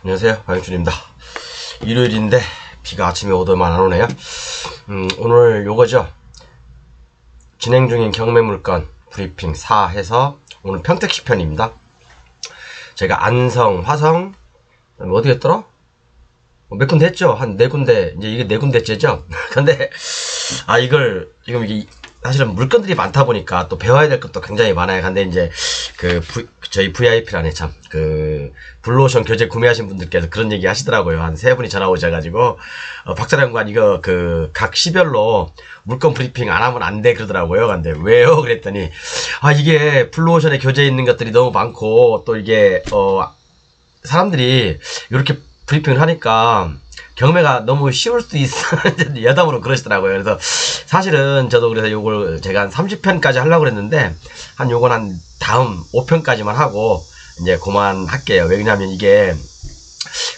안녕하세요, 방영준입니다. 일요일인데 비가 아침에 오더만 안 오네요. 오늘 요거죠. 진행 중인 경매물건 브리핑 4 해서 오늘 평택시 편입니다. 제가 안성, 화성, 어디 했더라? 몇 군데 했죠? 한 4군데, 이제 이게 4군데째죠? 근데, 지금 이게, 사실은 물건들이 많다 보니까 또 배워야 될 것도 굉장히 많아요. 근데 이제, 저희 VIP라네, 참. 블루오션 교재 구매하신 분들께서 그런 얘기 하시더라고요. 한 3분이 전화 오셔가지고, 박사장관 이거 각 시별로 물건 브리핑 안 하면 안 돼 그러더라고요. 근데 왜요? 그랬더니, 이게 블루오션에 교재에 있는 것들이 너무 많고, 또 이게, 사람들이 이렇게 브리핑을 하니까 경매가 너무 쉬울 수도 있어. 여담으로 그러시더라고요. 그래서 사실은 저도 그래서 요걸 제가 한 30편까지 하려고 그랬는데 요건 한 다음 5편까지만 하고 이제 그만할게요. 왜냐면 이게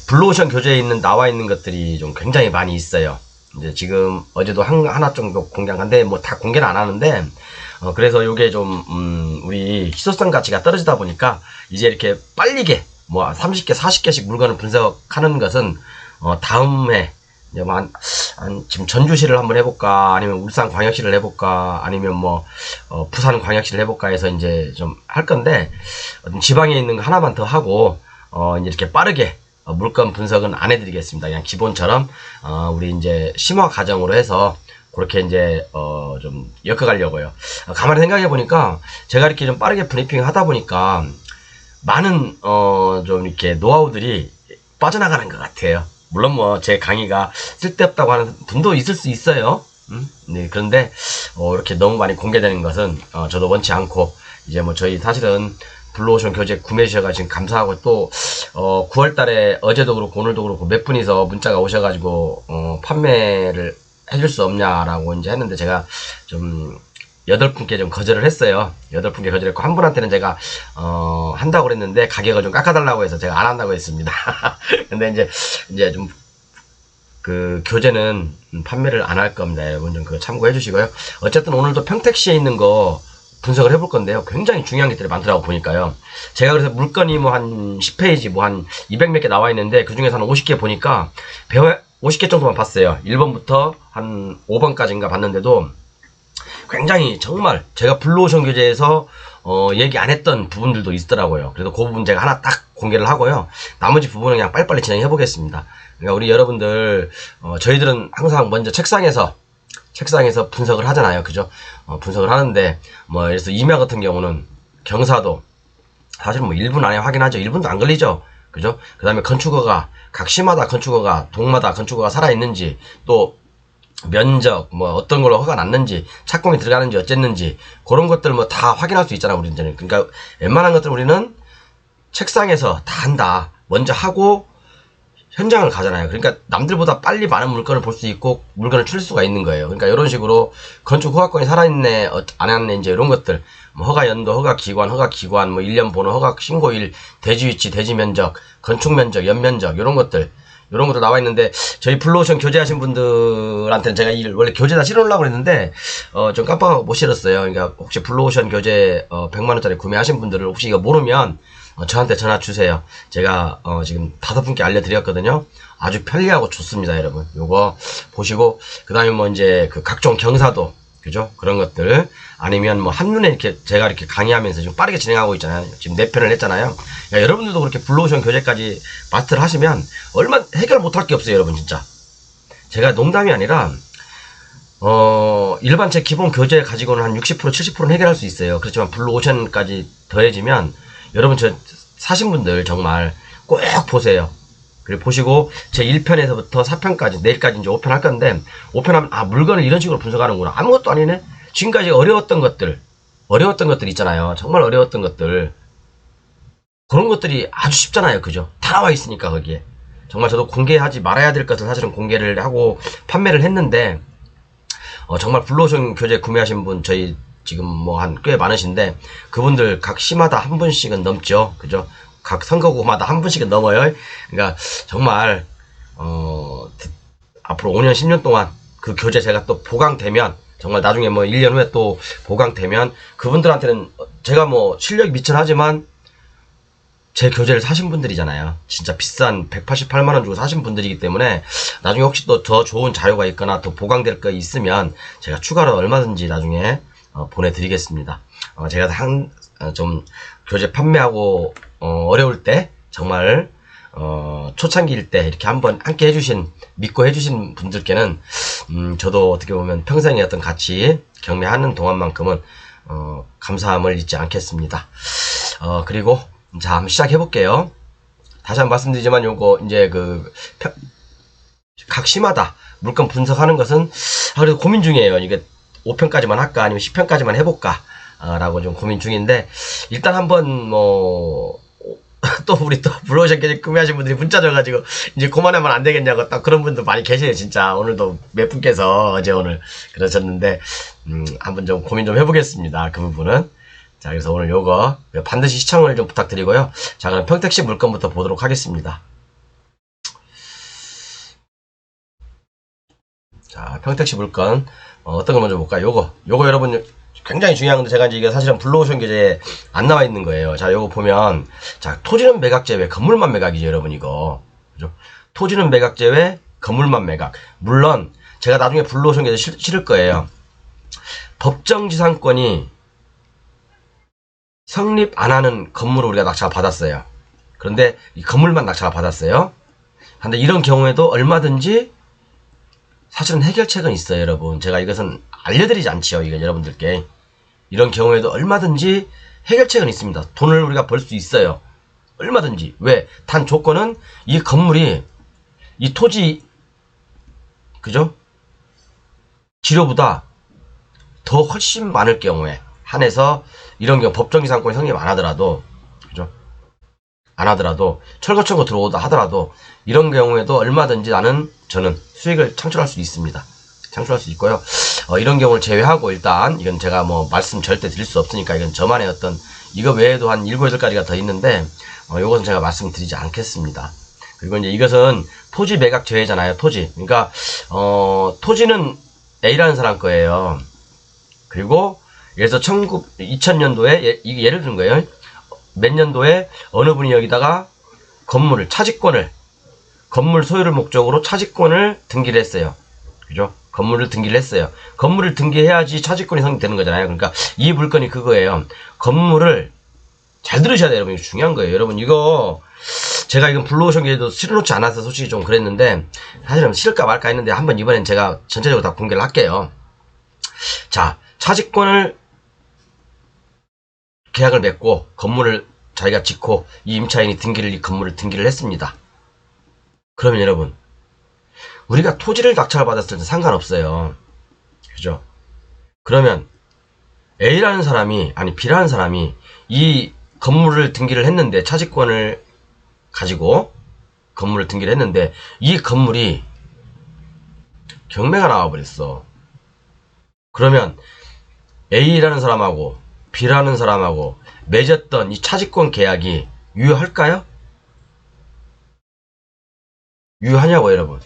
블루오션 교재에 나와 있는 것들이 좀 굉장히 많이 있어요. 이제 지금 어제도 하나 정도 공개한데 뭐 다 공개는 안 하는데 그래서 요게 좀 우리 희소성 가치가 떨어지다 보니까 이제 이렇게 빨리게 뭐 30개 40개씩 물건을 분석하는 것은 다음에 이제 지금 전주시를 한번 해볼까 아니면 울산광역시를 해볼까 아니면 뭐 부산광역시를 해볼까 해서 이제 좀 할 건데 지방에 있는 거 하나만 더 하고 이제 이렇게 빠르게 물건 분석은 안 해드리겠습니다. 그냥 기본처럼 우리 이제 심화 과정으로 해서 그렇게 이제 좀 엮어가려고요. 가만히 생각해 보니까 제가 이렇게 좀 빠르게 브리핑 하다 보니까 많은 좀 이렇게 노하우들이 빠져나가는 것 같아요. 물론 뭐 제 강의가 쓸데없다고 하는 분도 있을 수 있어요. 네, 그런데 이렇게 너무 많이 공개되는 것은 저도 원치 않고 이제 뭐 저희 사실은 블루오션 교재 구매 주셔가 지금 감사하고 또 9월달에 어제도 그렇고 오늘도 그렇고 몇 분이서 문자가 오셔가지고 판매를 해줄 수 없냐라고 이제 했는데 제가 좀 8분께 좀 거절을 했어요. 8분께 거절했고 한 분한테는 제가 한다고 그랬는데 가격을 좀 깎아달라고 해서 제가 안 한다고 했습니다. 근데 이제 좀 교재는 판매를 안 할 겁니다. 여러분 좀 그거 참고해 주시고요. 어쨌든 오늘도 평택시에 있는 거 분석을 해볼 건데요. 굉장히 중요한 것들이 많더라고 보니까요. 제가 그래서 물건이 뭐 한 10페이지 뭐 한 200 몇 개 나와 있는데 그 중에서 한 50개 보니까 50개 정도만 봤어요. 1번부터 한 5번까지인가 봤는데도 굉장히 정말 제가 블루오션 교재에서 얘기 안 했던 부분들도 있더라고요. 그래서 그 부분 제가 하나 딱 공개를 하고요. 나머지 부분은 그냥 빨리빨리 진행해 보겠습니다. 그러니까 우리 여러분들 저희들은 항상 먼저 책상에서 분석을 하잖아요. 그죠? 분석을 하는데 뭐 그래서 임야 같은 경우는 경사도 사실 뭐 1분 안에 확인하죠. 1분도 안 걸리죠. 그죠? 그 다음에 건축허가 각 시마다 건축허가 동마다 건축허가 살아있는지 또 면적 뭐 어떤 걸로 허가 났는지 착공이 들어가는지 어쨌는지 그런 것들 뭐 다 확인할 수 있잖아 우리는. 그러니까 웬만한 것들 우리는 책상에서 다 한다. 먼저 하고 현장을 가잖아요. 그러니까 남들보다 빨리 많은 물건을 볼 수 있고 물건을 출 수가 있는 거예요. 그러니까 이런 식으로 건축 허가권이 살아있네 안 했네 이제 이런 것들 뭐 허가 연도 허가 기관 뭐 1년 번호 허가 신고일 대지 위치 대지 면적 건축 면적 연면적 이런 것들 나와 있는데 저희 블루오션 교재하신 분들한테는 제가 원래 교재다 실어놓으려고 했는데 좀 깜빡하고 못 실었어요. 그러니까 혹시 블루오션 교재 100만원짜리 구매하신 분들을 혹시 이거 모르면 저한테 전화 주세요. 제가 지금 5분께 알려드렸거든요. 아주 편리하고 좋습니다, 여러분. 요거 보시고 그 다음에 뭐 이제 각종 경사도 그죠? 그런 것들 아니면 뭐 한눈에 이렇게 제가 이렇게 강의하면서 좀 빠르게 진행하고 있잖아요. 지금 4편을 했잖아요. 그러니까 여러분들도 그렇게 블루오션 교재까지 마스터를 하시면 얼마 해결 못할 게 없어요, 여러분 진짜. 제가 농담이 아니라 일반 제 기본 교재 가지고는 한 60% 70%는 해결할 수 있어요. 그렇지만 블루오션까지 더해지면 여러분 저 사신 분들 정말 꼭 보세요. 그리고 보시고 제 1편에서부터 4편까지 내일까지 이제 5편 할 건데 5편 하면 물건을 이런 식으로 분석하는구나. 아무것도 아니네. 지금까지 어려웠던 것들 있잖아요. 정말 어려웠던 것들 그런 것들이 아주 쉽잖아요. 그죠? 다 나와 있으니까 거기에 정말 저도 공개하지 말아야 될 것을 사실은 공개를 하고 판매를 했는데 정말 블루오션 교재 구매하신 분 저희 지금 뭐 한 꽤 많으신데 그분들 각 시마다 한 분씩은 넘죠. 그죠? 각 선거구마다 한 분씩은 넘어요. 그러니까 정말 앞으로 5년 10년 동안 그 교재 제가 또 보강되면 정말 나중에 뭐 1년 후에 또 보강되면 그분들한테는 제가 뭐 실력이 미천하지만 제 교재를 사신 분들이잖아요. 진짜 비싼 188만원 주고 사신 분들이기 때문에 나중에 혹시 또 더 좋은 자료가 있거나 또 보강될 거 있으면 제가 추가로 얼마든지 나중에 보내드리겠습니다. 제가 좀 교재 판매하고 어려울 때 정말 초창기일 때 이렇게 한번 함께 해주신, 믿고 해주신 분들께는 저도 어떻게 보면 평생의 어떤 같이 경매하는 동안만큼은 감사함을 잊지 않겠습니다. 그리고 자, 한번 시작해 볼게요. 다시 한번 말씀드리지만 요거 이제 각 시마다 물건 분석하는 것은 그래도 고민 중이에요. 이게 5편까지만 할까 아니면 10편까지만 해볼까 라고 좀 고민 중인데, 일단 한번 또 우리 또 블루오션 구매하신 분들이 문자 줘가지고 이제 그만하면 안 되겠냐고 딱 그런 분들 많이 계세요. 진짜 오늘도 몇 분께서 어제 오늘 그러셨는데 한번 좀 고민 좀 해보겠습니다. 그 부분은. 자, 그래서 오늘 요거 반드시 시청을 좀 부탁드리고요. 자, 그럼 평택시 물건부터 보도록 하겠습니다. 자, 평택시 물건 어떤 걸 먼저 볼까요? 요거 여러분 굉장히 중요한 건데, 제가 이게 사실은 블루오션 교재에 안 나와 있는 거예요. 자, 요거 보면, 자, 토지는 매각 제외, 건물만 매각이죠, 여러분, 이거. 그죠? 토지는 매각 제외, 건물만 매각. 물론, 제가 나중에 블루오션 교재 실을 거예요. 법정지상권이 성립 안 하는 건물을 우리가 낙찰을 받았어요. 그런데 이 건물만 낙찰을 받았어요. 근데 이런 경우에도 얼마든지 사실은 해결책은 있어요, 여러분. 제가 이것은 알려드리지 않지요, 이건 여러분들께. 이런 경우에도 얼마든지 해결책은 있습니다. 돈을 우리가 벌 수 있어요. 얼마든지. 왜? 단 조건은 이 건물이, 이 토지, 그죠? 지료보다 더 훨씬 많을 경우에 한해서 이런 경우 법정지상권이 성립 안 하더라도, 그죠? 안 하더라도, 철거청구 들어오다 하더라도, 이런 경우에도 얼마든지 저는 수익을 창출할 수 있습니다. 창출할 수 있고요. 이런 경우를 제외하고 일단, 이건 제가 말씀 절대 드릴 수 없으니까, 이건 저만의 어떤, 이거 외에도 한 7, 8가지가 더 있는데, 요것은 제가 말씀드리지 않겠습니다. 그리고 이제 이것은 토지 매각 제외잖아요, 토지. 그러니까, 토지는 A라는 사람 거예요. 그리고, 예를 들어서 2000년도에, 이게 예를 든 거예요. 몇 년도에 어느 분이 여기다가 건물 소유를 목적으로 차지권을 등기를 했어요. 그죠? 건물을 등기를 했어요. 건물을 등기해야지 차지권이 성립되는 거잖아요. 그러니까 이 물건이 그거예요. 건물을 잘 들으셔야 돼요, 여러분. 이거 중요한 거예요. 여러분, 이거 제가 이건 블루오션 교재도 실어놓지 않아서 솔직히 좀 그랬는데, 사실은 실을까 말까 했는데 한번 이번엔 제가 전체적으로 다 공개를 할게요. 자, 차지권을 계약을 맺고 건물을 자기가 짓고 이 임차인이 이 건물을 등기를 했습니다. 그러면 여러분, 우리가 토지를 낙찰 받았을 때 상관없어요. 그죠? 그러면 A라는 사람이, 아니 B라는 사람이 이 건물을 등기를 했는데, 차지권을 가지고 건물을 등기를 했는데, 이 건물이 경매가 나와버렸어. 그러면 A라는 사람하고 B라는 사람하고 맺었던 이 차지권 계약이 유효할까요? 유효하냐고, 여러분.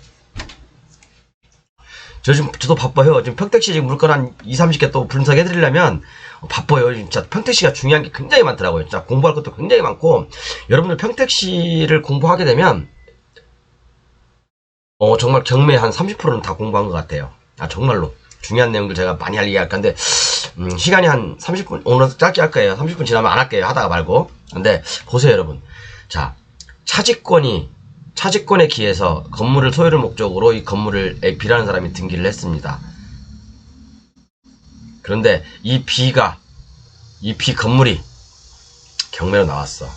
저도 바빠요. 지금 평택시 지금 물건 한 2, 30개 또 분석해드리려면 바빠요. 진짜 평택시가 중요한 게 굉장히 많더라고요. 진짜 공부할 것도 굉장히 많고, 여러분들 평택시를 공부하게 되면, 정말 경매 한 30%는 다 공부한 것 같아요. 정말로. 중요한 내용들 제가 많이 얘기할 건데, 시간이 한 30분, 오늘 짧게 할 거예요. 30분 지나면 안 할게요. 하다가 말고. 근데, 보세요, 여러분. 자, 차지권에 기해서 건물을 소유를 목적으로 이 건물을 B라는 사람이 등기를 했습니다. 그런데 이 B 건물이 경매로 나왔어.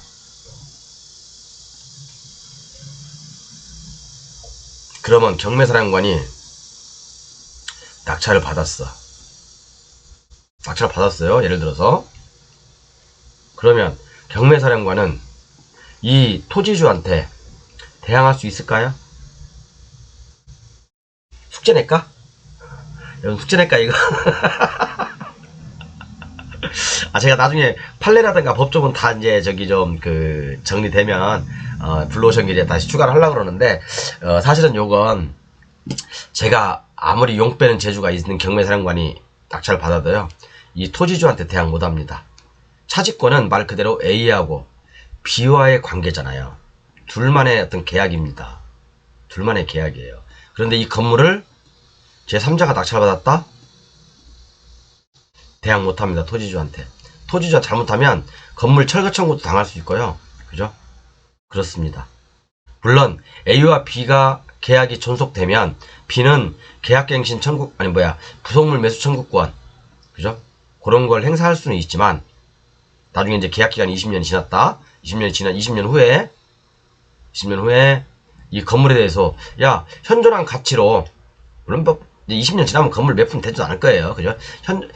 그러면 경매사령관이 낙찰을 받았어. 낙찰을 받았어요. 예를 들어서. 그러면 경매사령관은 이 토지주한테 대항할 수 있을까요? 숙제 낼까? 여러분, 숙제 낼까, 이거? 제가 나중에 판례라든가 법조문 다 이제 정리되면, 블루오션 교재 다시 추가를 하려고 그러는데, 사실은 요건 제가 아무리 용 빼는 재주가 있는 경매사령관이 낙찰을 받아도요, 이 토지주한테 대항 못 합니다. 차지권은 말 그대로 A하고 B와의 관계잖아요. 둘만의 어떤 계약입니다. 둘만의 계약이에요. 그런데 이 건물을 제3자가 낙찰받았다? 대항 못합니다. 토지주한테. 토지주가 잘못하면 건물 철거 청구도 당할 수 있고요. 그죠? 그렇습니다. 물론 A와 B가 계약이 존속되면 B는 계약갱신 청구 부속물 매수 청구권, 그죠? 그런 걸 행사할 수는 있지만 나중에 이제 계약 기간이 20년이 지났다. 20년 후에 이 건물에 대해서 현존한 가치로, 물론 20년 지나면 건물 몇 푼 되지도 않을 거예요. 그죠?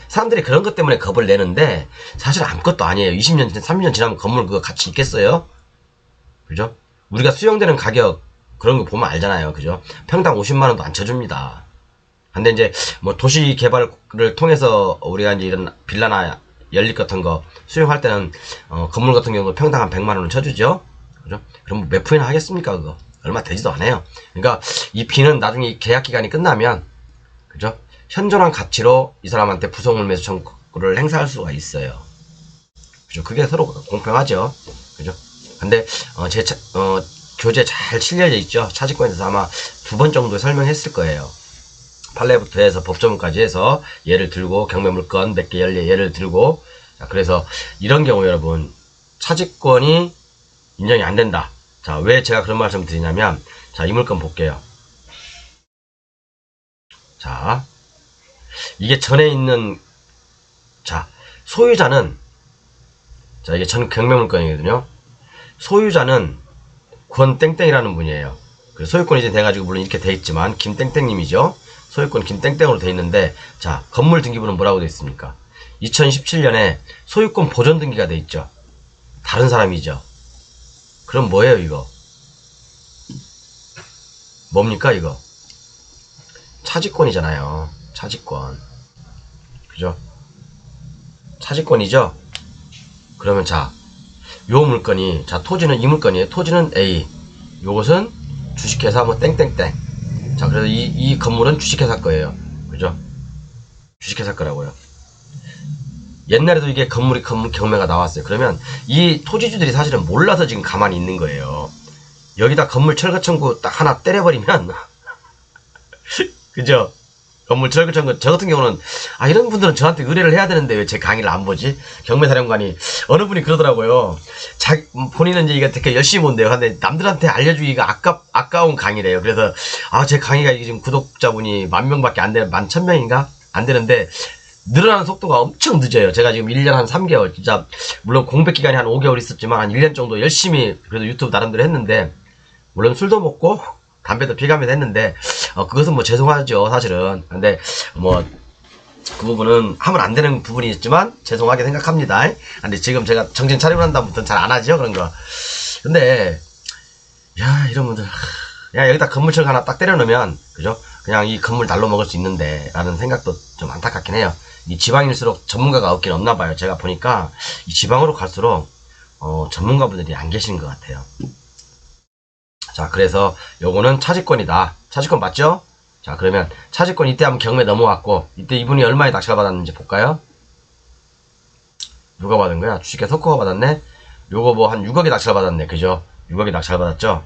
사람들이 그런 것 때문에 겁을 내는데 사실 아무것도 아니에요. 20년, 30년 지나면 건물 그거 가치 있겠어요? 그죠? 우리가 수용되는 가격 그런 거 보면 알잖아요. 그죠? 평당 50만 원도 안 쳐줍니다. 근데 이제 뭐 도시 개발을 통해서 우리가 이제 이런 빌라나 연립 같은 거 수용할 때는 건물 같은 경우는 평당 한 100만 원을 쳐주죠. 그죠? 그럼 몇 푼이나 하겠습니까? 그거 얼마 되지도 않아요. 그러니까 이 B는 나중에 계약 기간이 끝나면, 그죠? 현존한 가치로 이 사람한테 부속물 매수 청구를 행사할 수가 있어요. 그죠? 그게 서로 공평하죠. 그죠? 근데 교재 잘 실려져 있죠. 차지권에 대해서 아마 2번 정도 설명했을 거예요. 판례부터 해서 법조문까지 해서 예를 들고 경매물건 몇 개 예를 들고, 자, 그래서 이런 경우 여러분 차지권이 인정이 안 된다. 자, 왜 제가 그런 말씀 드리냐면, 자, 이 물건 볼게요. 자, 이게 전에 있는, 자, 소유자는, 자, 이게 전 경매물건이거든요. 소유자는 권땡땡이라는 분이에요. 소유권이 이제 돼가지고 물론 이렇게 돼 있지만 김땡땡님이죠. 소유권 김땡땡으로 돼 있는데, 자, 건물 등기부는 뭐라고 돼 있습니까? 2017년에 소유권 보존 등기가 돼 있죠. 다른 사람이죠. 그럼 뭐예요 이거? 뭡니까 이거? 차지권이잖아요. 차지권. 그죠? 차지권이죠? 그러면 자, 요 물건이, 자, 토지는 이 물건이에요. 토지는 A. 요것은 주식회사 뭐 땡땡땡. 자, 그래서 이 건물은 주식회사 거예요. 그죠? 주식회사 거라고요. 옛날에도 이게 건물이 경매가 나왔어요. 그러면 이 토지주들이 사실은 몰라서 지금 가만히 있는 거예요. 여기다 건물 철거 청구 딱 하나 때려버리면 그죠? 건물 철거 청구, 저 같은 경우는 이런 분들은 저한테 의뢰를 해야 되는데 왜 제 강의를 안 보지? 경매사령관이 어느 분이 그러더라고요. 본인은 이제 이거 되게 열심히 본대요. 근데 남들한테 알려주기가 아까운 강의래요. 그래서 제 강의가 지금 구독자분이 10,000명밖에 안 되는, 11,000명인가? 안 되는데 늘어나는 속도가 엄청 늦어요. 제가 지금 1년 한 3개월, 진짜 물론 공백 기간이 한 5개월 있었지만 한 1년 정도 열심히 그래도 유튜브 나름대로 했는데, 물론 술도 먹고 담배도 피가면서 했는데 그것은 뭐 죄송하죠 사실은. 근데 뭐 그 부분은 하면 안 되는 부분이 있지만 죄송하게 생각합니다. 근데 지금 제가 정신 차리고 난 다음부터는 잘 안 하죠 그런 거. 근데 이런 분들 여기다 건물철 하나 딱 때려놓으면, 그죠? 그냥 이 건물 날로 먹을 수 있는데 라는 생각도 좀 안타깝긴 해요. 이 지방일수록 전문가가 없긴 없나 봐요. 제가 보니까 이 지방으로 갈수록 전문가분들이 안 계시는 것 같아요. 자, 그래서 요거는 차지권이다. 차지권 맞죠? 자, 그러면 차지권 이때 한번 경매 넘어왔고, 이때 이분이 얼마에 낙찰 받았는지 볼까요? 누가 받은 거야? 주식회 석호가 받았네? 요거 뭐 한 6억에 낙찰 받았네. 그죠? 6억에 낙찰 받았죠?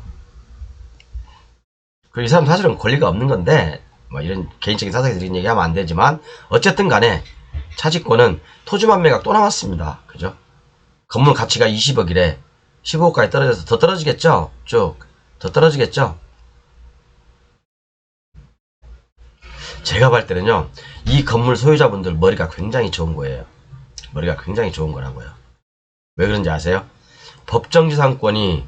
이 사람 사실은 권리가 없는 건데, 뭐 이런 개인적인 사사기적인 얘기하면 안 되지만, 어쨌든 간에 차지권은 토지만 매각 또 나왔습니다. 그죠? 건물 가치가 20억이래. 15억까지 떨어져서 더 떨어지겠죠? 쭉. 더 떨어지겠죠? 제가 볼 때는요, 이 건물 소유자분들 머리가 굉장히 좋은 거예요. 머리가 굉장히 좋은 거라고요. 왜 그런지 아세요? 법정지상권이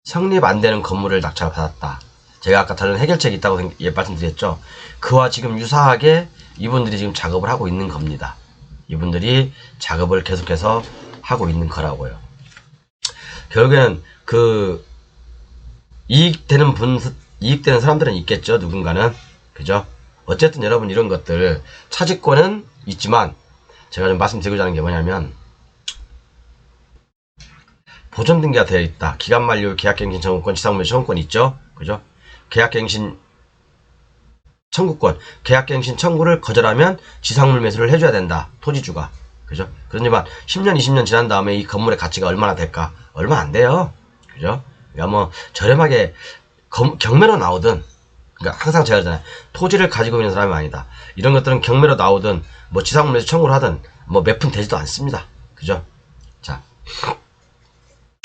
성립 안 되는 건물을 낙찰 받았다. 제가 아까 다른 해결책이 있다고 말씀드렸죠. 그와 지금 유사하게 이분들이 지금 작업을 하고 있는 겁니다. 이분들이 작업을 계속해서 하고 있는 거라고요. 결국에는 이익되는 사람들은 있겠죠. 누군가는. 그죠? 어쨌든 여러분 이런 것들, 차지권은 있지만 제가 좀 말씀드리고자 하는 게 뭐냐면, 보존 등기가 되어 있다. 기간 만료, 계약갱신 청구권, 지상물 청구권 있죠? 그죠? 계약갱신 청구권, 계약갱신 청구를 거절하면 지상물 매수를 해줘야 된다. 토지주가. 그죠? 그렇지만 10년, 20년 지난 다음에 이 건물의 가치가 얼마나 될까? 얼마 안 돼요. 그죠? 그러니까 뭐 저렴하게 경매로 나오든, 그러니까 항상 제가 하잖아요. 토지를 가지고 있는 사람이 아니다. 이런 것들은 경매로 나오든 뭐 지상물에서 청구를 하든 뭐 몇 푼 되지도 않습니다. 그죠? 자,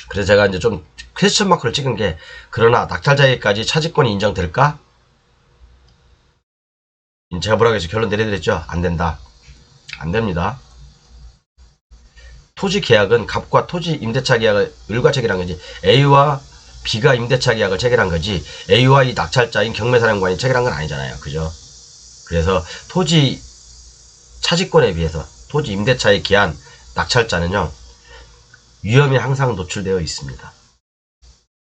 그래서 제가 이제 좀 퀘스천 마크를 찍은 게, 그러나 낙찰자에게까지 차지권이 인정될까? 제가 뭐라고 해서 결론 내려드렸죠? 안 된다. 안 됩니다. 토지 계약은 갑과 토지 임대차 계약을 을과 체결한 거지, A와 B가 임대차 계약을 체결한 거지, A와 이 낙찰자인 경매사령관이 체결한 건 아니잖아요. 그죠? 그래서 토지 차지권에 비해서 토지 임대차에 기한 낙찰자는요, 위험에 항상 노출되어 있습니다.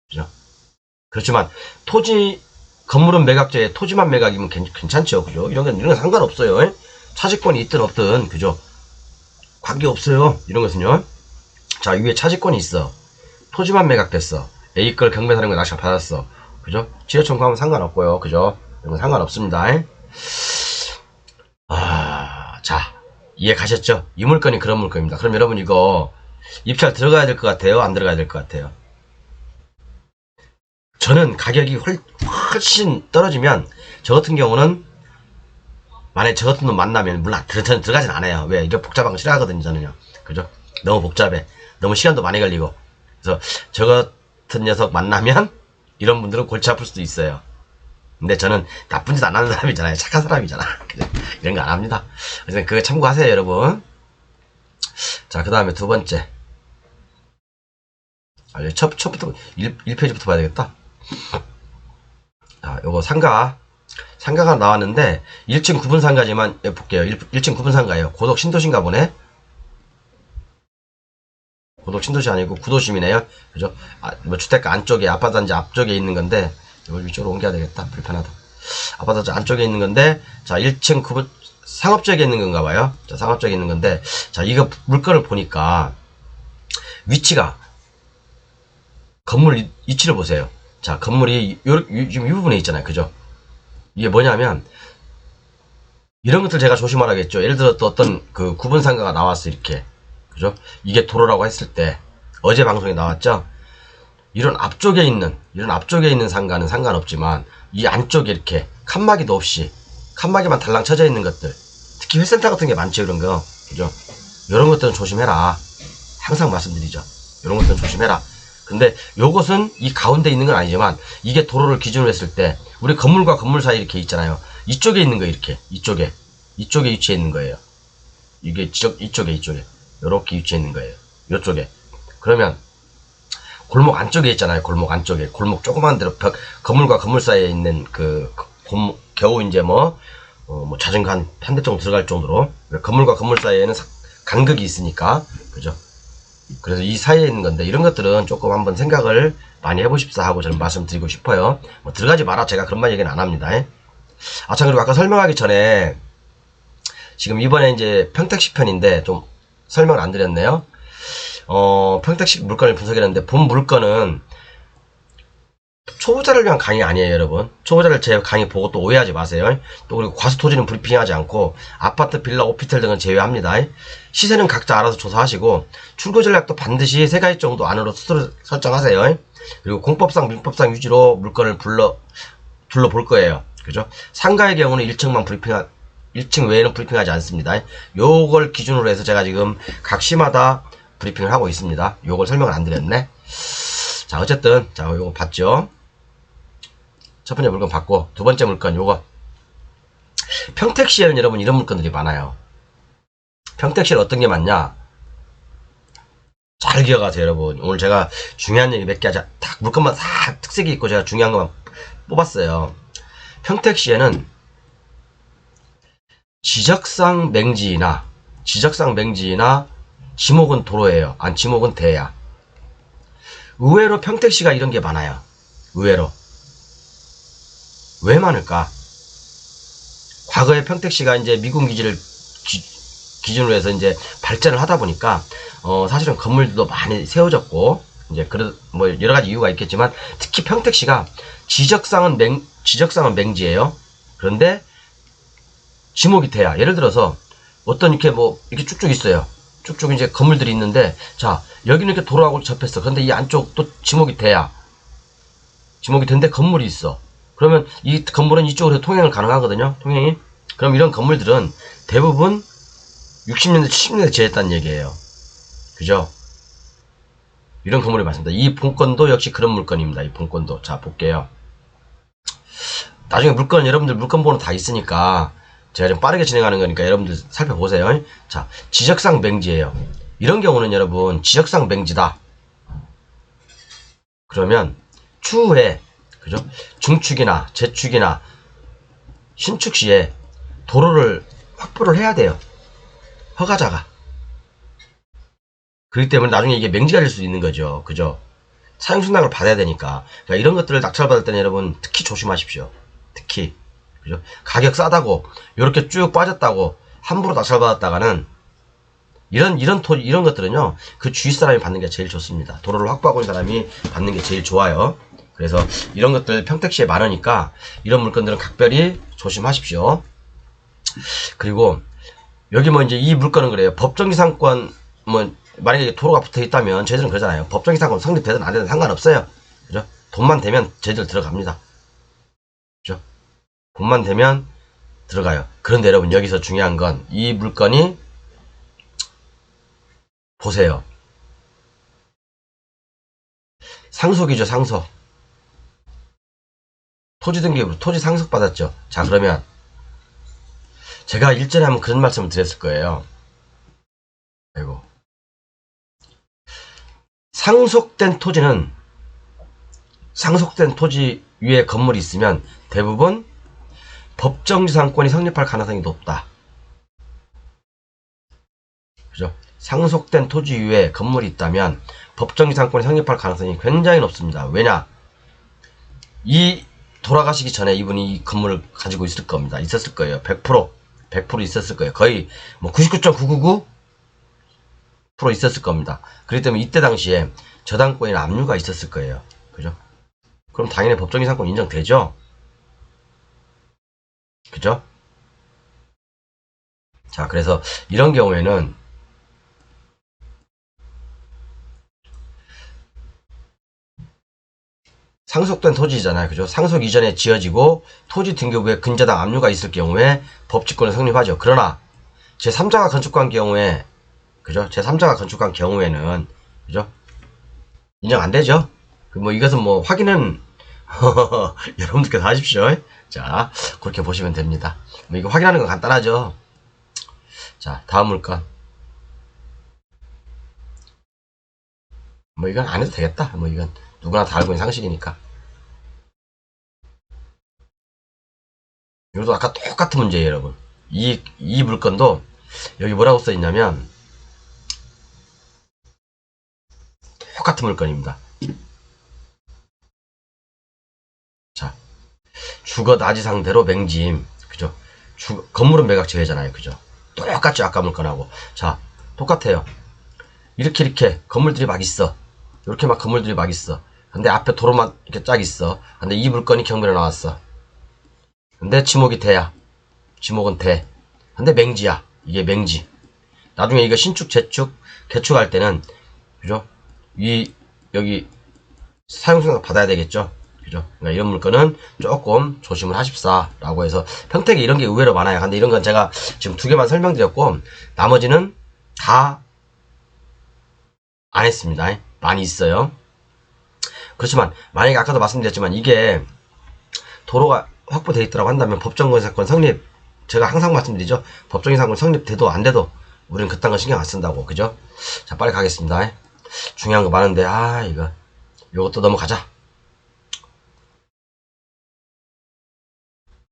그죠? 그렇지만 토지, 건물은 매각제에 토지만 매각이면 괜찮죠. 그죠? 이런 건 상관없어요. 에? 차지권이 있든 없든, 그죠? 관계없어요. 이런 것은요. 자, 위에 차지권이 있어. 토지만 매각됐어. A 걸 경매사령관 낙찰 받았어. 그죠? 지하 청구하면 상관없고요. 그죠? 이런 건 상관없습니다. 에? 자, 이해 가셨죠? 이 물건이 그런 물건입니다. 그럼 여러분 이거 입찰 들어가야 될 것 같아요? 안 들어가야 될 것 같아요? 저는 가격이 훨씬 떨어지면, 저 같은 경우는 만약에 저 같은 놈 만나면, 물론 저는 들어가진 않아요. 왜? 이렇게 복잡한 거 싫어하거든요. 저는요. 그죠? 너무 복잡해. 너무 시간도 많이 걸리고. 그래서 저 같은 녀석 만나면 이런 분들은 골치 아플 수도 있어요. 근데 저는 나쁜 짓 안 하는 사람이잖아요. 착한 사람이잖아. 이런 거 안 합니다. 그래서 그거 참고하세요, 여러분. 자, 그 다음에 두 번째. 첫부터 1페이지부터 봐야 되겠다. 자, 요거 상가가 나왔는데 1층 9분 상가지만 볼게요. 1층 9분 상가예요. 고덕 신도시인가 보네. 고덕 신도시 아니고 구도심이네요. 그죠? 뭐 주택가 안쪽에, 아파트 단지 앞쪽에 있는 건데, 이걸 위쪽으로 옮겨야 되겠다. 불편하다. 아파트 단지 안쪽에 있는 건데, 자, 1층 9분 상업지역에 있는 건가 봐요. 자, 상업지역에 있는 건데, 자, 이거 물건을 보니까 위치가, 건물 위치를 보세요. 자, 건물이 지금 이 부분에 있잖아요. 그죠? 이게 뭐냐면, 이런 것들 제가 조심하라겠죠. 예를 들어 또 어떤 그 구분 상가가 나왔어, 이렇게. 그죠? 이게 도로라고 했을 때, 어제 방송에 나왔죠? 이런 앞쪽에 있는 상가는 상관없지만, 이 안쪽에 이렇게 칸막이도 없이, 칸막이만 달랑 쳐져 있는 것들, 특히 회센터 같은 게 많죠, 이런 거. 그죠? 이런 것들은 조심해라. 항상 말씀드리죠. 이런 것들은 조심해라. 근데 요것은 이 가운데 있는 건 아니지만, 이게 도로를 기준으로 했을 때, 우리 건물과 건물 사이 이렇게 있잖아요. 이쪽에 있는 거, 이렇게. 이쪽에 위치해 있는 거예요. 이게 이쪽에. 요렇게 위치해 있는 거예요. 요쪽에. 그러면, 골목 안쪽에 있잖아요. 골목 안쪽에. 골목 조그만 데로 건물과 건물 사이에 있는 겨우 이제 뭐 자전거 한 대 정도 들어갈 정도로. 건물과 건물 사이에는 간극이 있으니까. 그죠? 그래서 이 사이에 있는 건데, 이런 것들은 조금 한번 생각을 많이 해보십사 하고 저는 말씀드리고 싶어요. 뭐 들어가지 마라, 제가 그런 말 얘기는 안 합니다. 참, 그리고 아까 설명하기 전에, 지금 이번에 이제 평택시 편인데 좀 설명을 안 드렸네요. 평택시 물건을 분석했는데, 본 물건은 초보자를 위한 강의 아니에요, 여러분. 초보자를 제 강의 보고 또 오해하지 마세요. 또 그리고 과수 토지는 브리핑하지 않고, 아파트, 빌라, 오피스텔 등은 제외합니다. 시세는 각자 알아서 조사하시고, 출고 전략도 반드시 3가지 정도 안으로 스스로 설정하세요. 그리고 공법상, 민법상 유지로 물건을 둘러볼 거예요. 그죠? 상가의 경우는 1층 외에는 브리핑하지 않습니다. 요걸 기준으로 해서 제가 지금 각 시마다 브리핑을 하고 있습니다. 요걸 설명을 안 드렸네. 자, 어쨌든, 자, 요거 봤죠? 첫 번째 물건 봤고, 두 번째 물건, 요거. 평택시에는 여러분 이런 물건들이 많아요. 평택시에 어떤 게 많냐? 잘 기억하세요, 여러분. 오늘 제가 중요한 얘기 몇 개 하자. 딱 물건만 다 특색이 있고 제가 중요한 것만 뽑았어요. 평택시에는 지적상 맹지나 지목은 도로예요. 지목은 대야. 의외로 평택시가 이런 게 많아요. 의외로. 왜 많을까? 과거에 평택시가 이제 미군 기지를 기준으로 해서 이제 발전을 하다 보니까, 사실은 건물들도 많이 세워졌고, 이제, 뭐, 여러 가지 이유가 있겠지만, 특히 평택시가 지적상은 맹지예요. 그런데, 지목이 돼야. 예를 들어서, 어떤 이렇게 뭐, 이렇게 쭉쭉 있어요. 쭉쭉 이제 건물들이 있는데, 자, 여기는 이렇게 도로하고 접했어. 근데 이 안쪽 또 지목이 돼야. 지목이 된데 건물이 있어. 그러면 이 건물은 이쪽으로 통행을 가능하거든요. 통행이. 그럼 이런 건물들은 대부분 60년대, 70년대 지어졌다는 얘기예요. 그죠? 이런 건물이 많습니다. 이 본건도 역시 그런 물건입니다. 이 본건도. 자, 볼게요. 나중에 물건, 여러분들 물건 번호 다 있으니까 제가 좀 빠르게 진행하는 거니까 여러분들 살펴보세요. 자, 지적상 맹지예요. 이런 경우는 여러분 지적상 맹지다. 그러면 추후에 그죠? 중축이나 재축이나 신축 시에 도로를 확보를 해야 돼요. 허가자가. 그렇기 때문에 나중에 이게 맹지가 될 수 있는 거죠. 그죠? 사용승낙을 받아야 되니까. 그러니까 이런 것들을 낙찰받을 때는 여러분 특히 조심하십시오. 특히. 그죠? 가격 싸다고, 요렇게 쭉 빠졌다고, 함부로 낙찰받았다가는, 이런 것들은요, 그 주위 사람이 받는 게 제일 좋습니다. 도로를 확보하고 있는 사람이 받는 게 제일 좋아요. 그래서 이런 것들 평택시에 많으니까, 이런 물건들은 각별히 조심하십시오. 그리고, 여기 뭐 이제 이 물건은 그래요. 법정지상권, 뭐, 만약에 도로가 붙어 있다면, 저희들은 그러잖아요. 법정지상권 성립되든 안 되든 상관없어요. 그죠? 돈만 되면 저희들 들어갑니다. 그죠? 돈만 되면 들어가요. 그런데 여러분 여기서 중요한 건 이 물건이 보세요. 상속이죠. 상속. 토지 등기부 토지 상속 받았죠. 자, 그러면 제가 일전에 한번 그런 말씀을 드렸을 거예요. 아이고. 상속된 토지 위에 건물이 있으면 대부분 법정지상권이 성립할 가능성이 높다. 그죠? 상속된 토지 위에 건물이 있다면 법정지상권이 성립할 가능성이 굉장히 높습니다. 왜냐? 이 돌아가시기 전에 이분이 이 건물을 가지고 있을 겁니다. 있었을 거예요. 100% 있었을 거예요. 거의 뭐 99.999% 있었을 겁니다. 그렇기 때문에 이때 당시에 저당권이나 압류가 있었을 거예요. 그죠? 그럼 당연히 법정지상권 인정되죠? 그죠? 자, 그래서 이런 경우에는 상속된 토지잖아요. 그죠? 상속 이전에 지어지고 토지 등기부에 근저당 압류가 있을 경우에 법치권은 성립하죠. 그러나 제3자가 건축한 경우에 그죠? 제3자가 건축한 경우에는 그죠? 인정 안 되죠? 뭐 이것은 뭐 확인은 여러분들께서 하십시오. 자, 그렇게 보시면 됩니다. 뭐 이거 확인하는 건 간단하죠. 자, 다음 물건. 뭐 이건 안 해도 되겠다. 뭐 이건 누구나 다 알고 있는 상식이니까. 이것도 아까 똑같은 문제예요, 여러분. 이 물건도 여기 뭐라고 써있냐면 똑같은 물건입니다. 자, 주거 나지상대로 맹지임. 그죠? 건물은 매각 제외잖아요. 그죠? 똑같죠, 아까 물건하고. 자, 똑같아요. 이렇게 건물들이 막 있어. 이렇게 막 건물들이 막 있어. 근데 앞에 도로만 이렇게 쫙 있어. 근데 이 물건이 경매로 나왔어. 근데 지목이 돼야. 지목은 돼. 근데 맹지야. 이게 맹지. 나중에 이거 신축, 재축, 개축할 때는 그죠? 여기 사용승낙 받아야 되겠죠? 그죠? 그러니까 이런 물건은 조금 조심을 하십사라고 해서 평택에 이런 게 의외로 많아요. 근데 이런 건 제가 지금 2개만 설명드렸고 나머지는 다 안 했습니다. 많이 있어요. 그렇지만 만약에 아까도 말씀드렸지만 이게 도로가 확보되어 있다고 한다면 법정건설권 성립, 제가 항상 말씀드리죠. 법정이상권 성립돼도 안 돼도 우리는 그딴 거 신경 안 쓴다고. 그죠? 자, 빨리 가겠습니다. 중요한 거 많은데 요것도 넘어가자.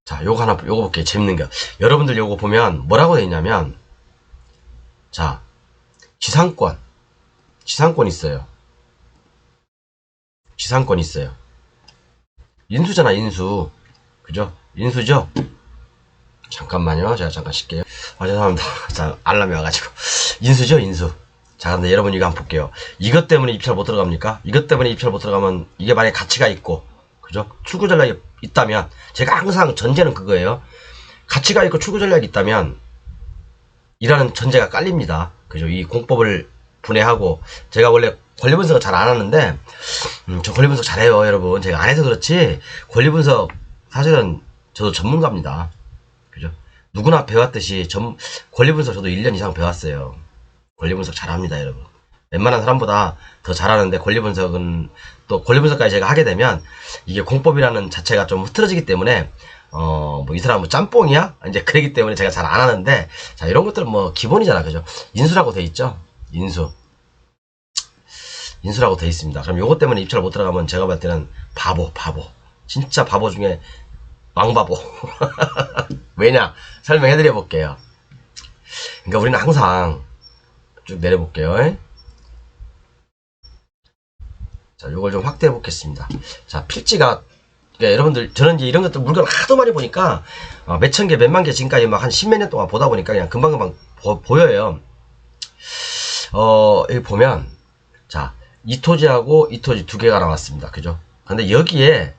자, 요거 볼게요. 재밌는 거. 여러분들 요거 보면 뭐라고 되어 있냐면 자, 지상권 있어요. 지상권 있어요. 인수잖아, 인수. 그죠? 인수죠? 잠깐만요. 제가 잠깐 쉴게요. 죄송합니다. 자, 알람이 와가지고. 인수죠, 인수. 자, 근데 여러분 이거 한번 볼게요. 이것 때문에 입찰 못 들어갑니까? 이것 때문에 입찰 못 들어가면 이게 만약에 가치가 있고, 그죠? 출구 전략이 있다면, 제가 항상 전제는 그거예요. 가치가 있고 출구 전략이 있다면, 이라는 전제가 깔립니다. 그죠? 이 공법을 분해하고, 제가 원래 권리 분석을 잘 안 하는데, 저 권리 분석 잘해요, 여러분. 제가 안 해서 그렇지, 권리 분석, 사실은 저도 전문가입니다. 그죠? 누구나 배웠듯이, 권리 분석 저도 1년 이상 배웠어요. 권리 분석 잘합니다, 여러분. 웬만한 사람보다 더 잘하는데, 권리 분석은, 또 권리 분석까지 제가 하게 되면, 이게 공법이라는 자체가 좀 흐트러지기 때문에, 뭐 이 사람 뭐 짬뽕이야? 이제 그러기 때문에 제가 잘 안 하는데, 자, 이런 것들은 뭐 기본이잖아, 그죠? 인수라고 돼 있죠? 인수라고 돼 있습니다. 그럼 요것 때문에 입찰 못 들어가면 제가 볼 때는 바보. 진짜 바보 중에 왕바보. 왜냐? 설명해 드려 볼게요. 그러니까 우리는 항상 쭉 내려볼게요. 자, 요걸 좀 확대해 보겠습니다. 자, 필지가, 그러니까 여러분들, 저는 이제 이런 것들 물건을 하도 많이 보니까, 몇천 개, 몇만 개 지금까지 막 한 십몇 년 동안 보다 보니까 그냥 금방금방 보여요. 여기 보면, 자, 이 토지하고 이 토지 두 개가 나왔습니다. 그죠? 근데 여기에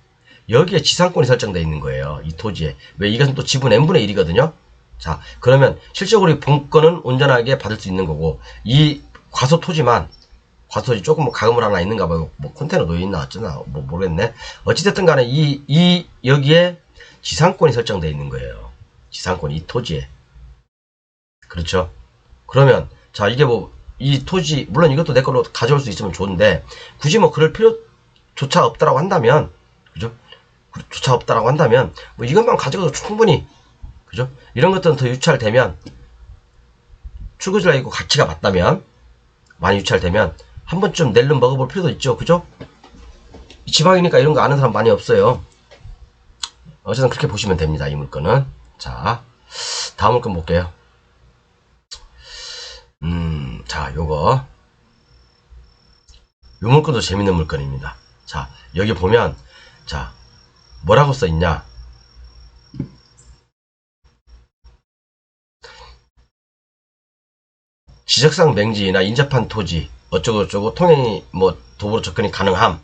지상권이 설정되어 있는 거예요. 이 토지에. 왜? 이것은 또 지분 n분의 1이거든요? 자, 그러면 실적으로 이 본권은 온전하게 받을 수 있는 거고, 이 과소 토지 조금 뭐 가금을 하나 있는가 봐요. 뭐 컨테이너 놓여있나 어쩌나 뭐 모르겠네. 어찌됐든 간에 여기에 지상권이 설정되어 있는 거예요. 지상권이 이 토지에. 그렇죠? 그러면, 자, 이게 뭐, 이 토지, 물론 이것도 내 걸로 가져올 수 있으면 좋은데, 굳이 뭐 그럴 필요조차 없다라고 한다면, 그죠? 조차 없다라고 한다면, 뭐 이것만 가져가도 충분히, 그죠? 이런 것들은 더 유찰되면, 출구질라 있고 가치가 맞다면, 많이 유찰되면, 한 번쯤 낼름 먹어볼 필요도 있죠. 그죠? 지방이니까 이런 거 아는 사람 많이 없어요. 어쨌든 그렇게 보시면 됩니다. 이 물건은. 자, 다음 물건 볼게요. 자, 요 물건도 재밌는 물건입니다. 자, 여기 보면, 자, 뭐라고 써있냐? 지적상 맹지나 인접한 토지, 어쩌고저쩌고 통행이, 뭐, 도보로 접근이 가능함.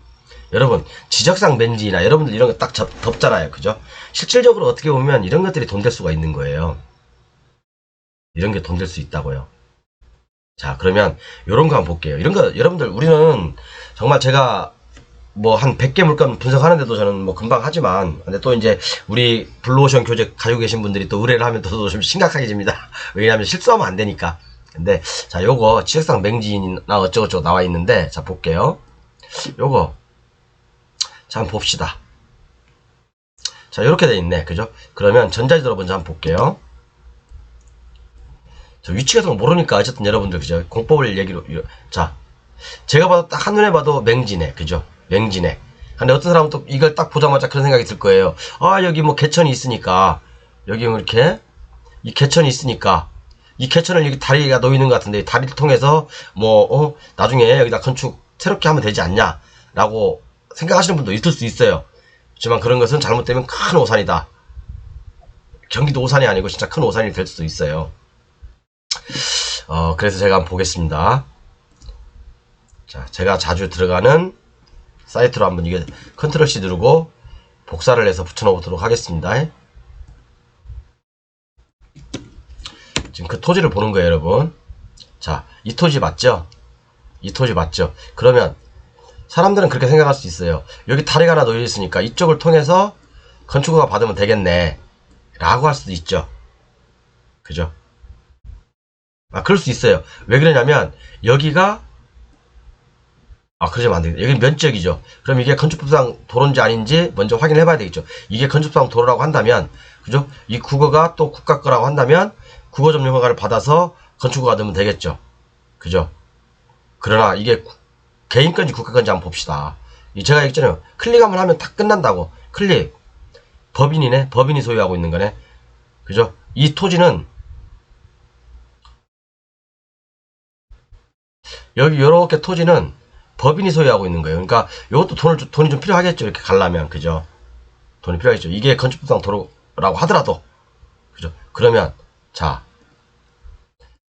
여러분, 지적상 맹지나 여러분들 이런 거 딱 덮잖아요. 그죠? 실질적으로 어떻게 보면 이런 것들이 돈 될 수가 있는 거예요. 이런 게 돈 될 수 있다고요. 자, 그러면 요런 거 한번 볼게요. 이런 거 여러분들, 우리는 정말 제가 뭐 한 100개 물건 분석하는데도 저는 뭐 금방 하지만, 근데 또 이제 우리 블루오션 교재 가지고 계신 분들이 또 의뢰를 하면 또 좀 심각하게 집니다. 왜냐하면 실수하면 안 되니까. 근데 자, 요거 지적상 맹지나 어쩌고저쩌고 나와 있는데, 자, 볼게요. 요거 자, 한번 봅시다. 자, 요렇게 돼 있네. 그죠? 그러면 전자지도로 먼저 한번 볼게요. 저 위치 같은 거 모르니까 어쨌든 여러분들, 그죠? 공법을 얘기로, 자, 제가 봐도 딱 한눈에 봐도 맹지네. 그죠? 맹지네. 근데 어떤 사람은 또 이걸 딱 보자마자 그런 생각이 들 거예요. 아, 여기 뭐 개천이 있으니까, 여기 뭐 이렇게 이 개천이 있으니까 이 개천을 여기 다리가 놓이는 것 같은데, 다리를 통해서 뭐 나중에 여기다 건축 새롭게 하면 되지 않냐 라고 생각하시는 분도 있을 수 있어요. 하지만 그런 것은 잘못되면 큰 오산이다. 경기도 오산이 아니고 진짜 큰 오산이 될 수도 있어요. 그래서 제가 한번 보겠습니다. 자, 제가 자주 들어가는 사이트로 한번, 이게 컨트롤 C 누르고 복사를 해서 붙여놓도록 하겠습니다. 지금 그 토지를 보는 거예요, 여러분. 자, 이 토지 맞죠? 이 토지 맞죠? 그러면 사람들은 그렇게 생각할 수 있어요. 여기 다리가 하나 놓여 있으니까 이쪽을 통해서 건축허가 받으면 되겠네 라고 할 수도 있죠. 그죠? 그럴 수 있어요. 왜 그러냐면 여기가, 그러시면 안 되겠다. 여기 면적이죠. 그럼 이게 건축법상 도로인지 아닌지 먼저 확인해 봐야 되겠죠. 이게 건축법상 도로라고 한다면, 그죠? 이 국어가 또 국가 거라고 한다면 국어 점용 허가를 받아서 건축허가 넣으면 되겠죠. 그죠? 그러나 이게 개인 건지 국가 건지 한번 봅시다. 제가 얘기했잖아요. 클릭 한번 하면 다 끝난다고. 클릭. 법인이네. 법인이 소유하고 있는 거네. 그죠? 이 토지는 여기 요렇게 토지는 법인이 소유하고 있는 거예요. 그러니까 이것도 돈이 좀 필요하겠죠. 이렇게 가려면. 그죠? 돈이 필요하겠죠. 이게 건축법상 도로라고 하더라도. 그죠? 그러면 자,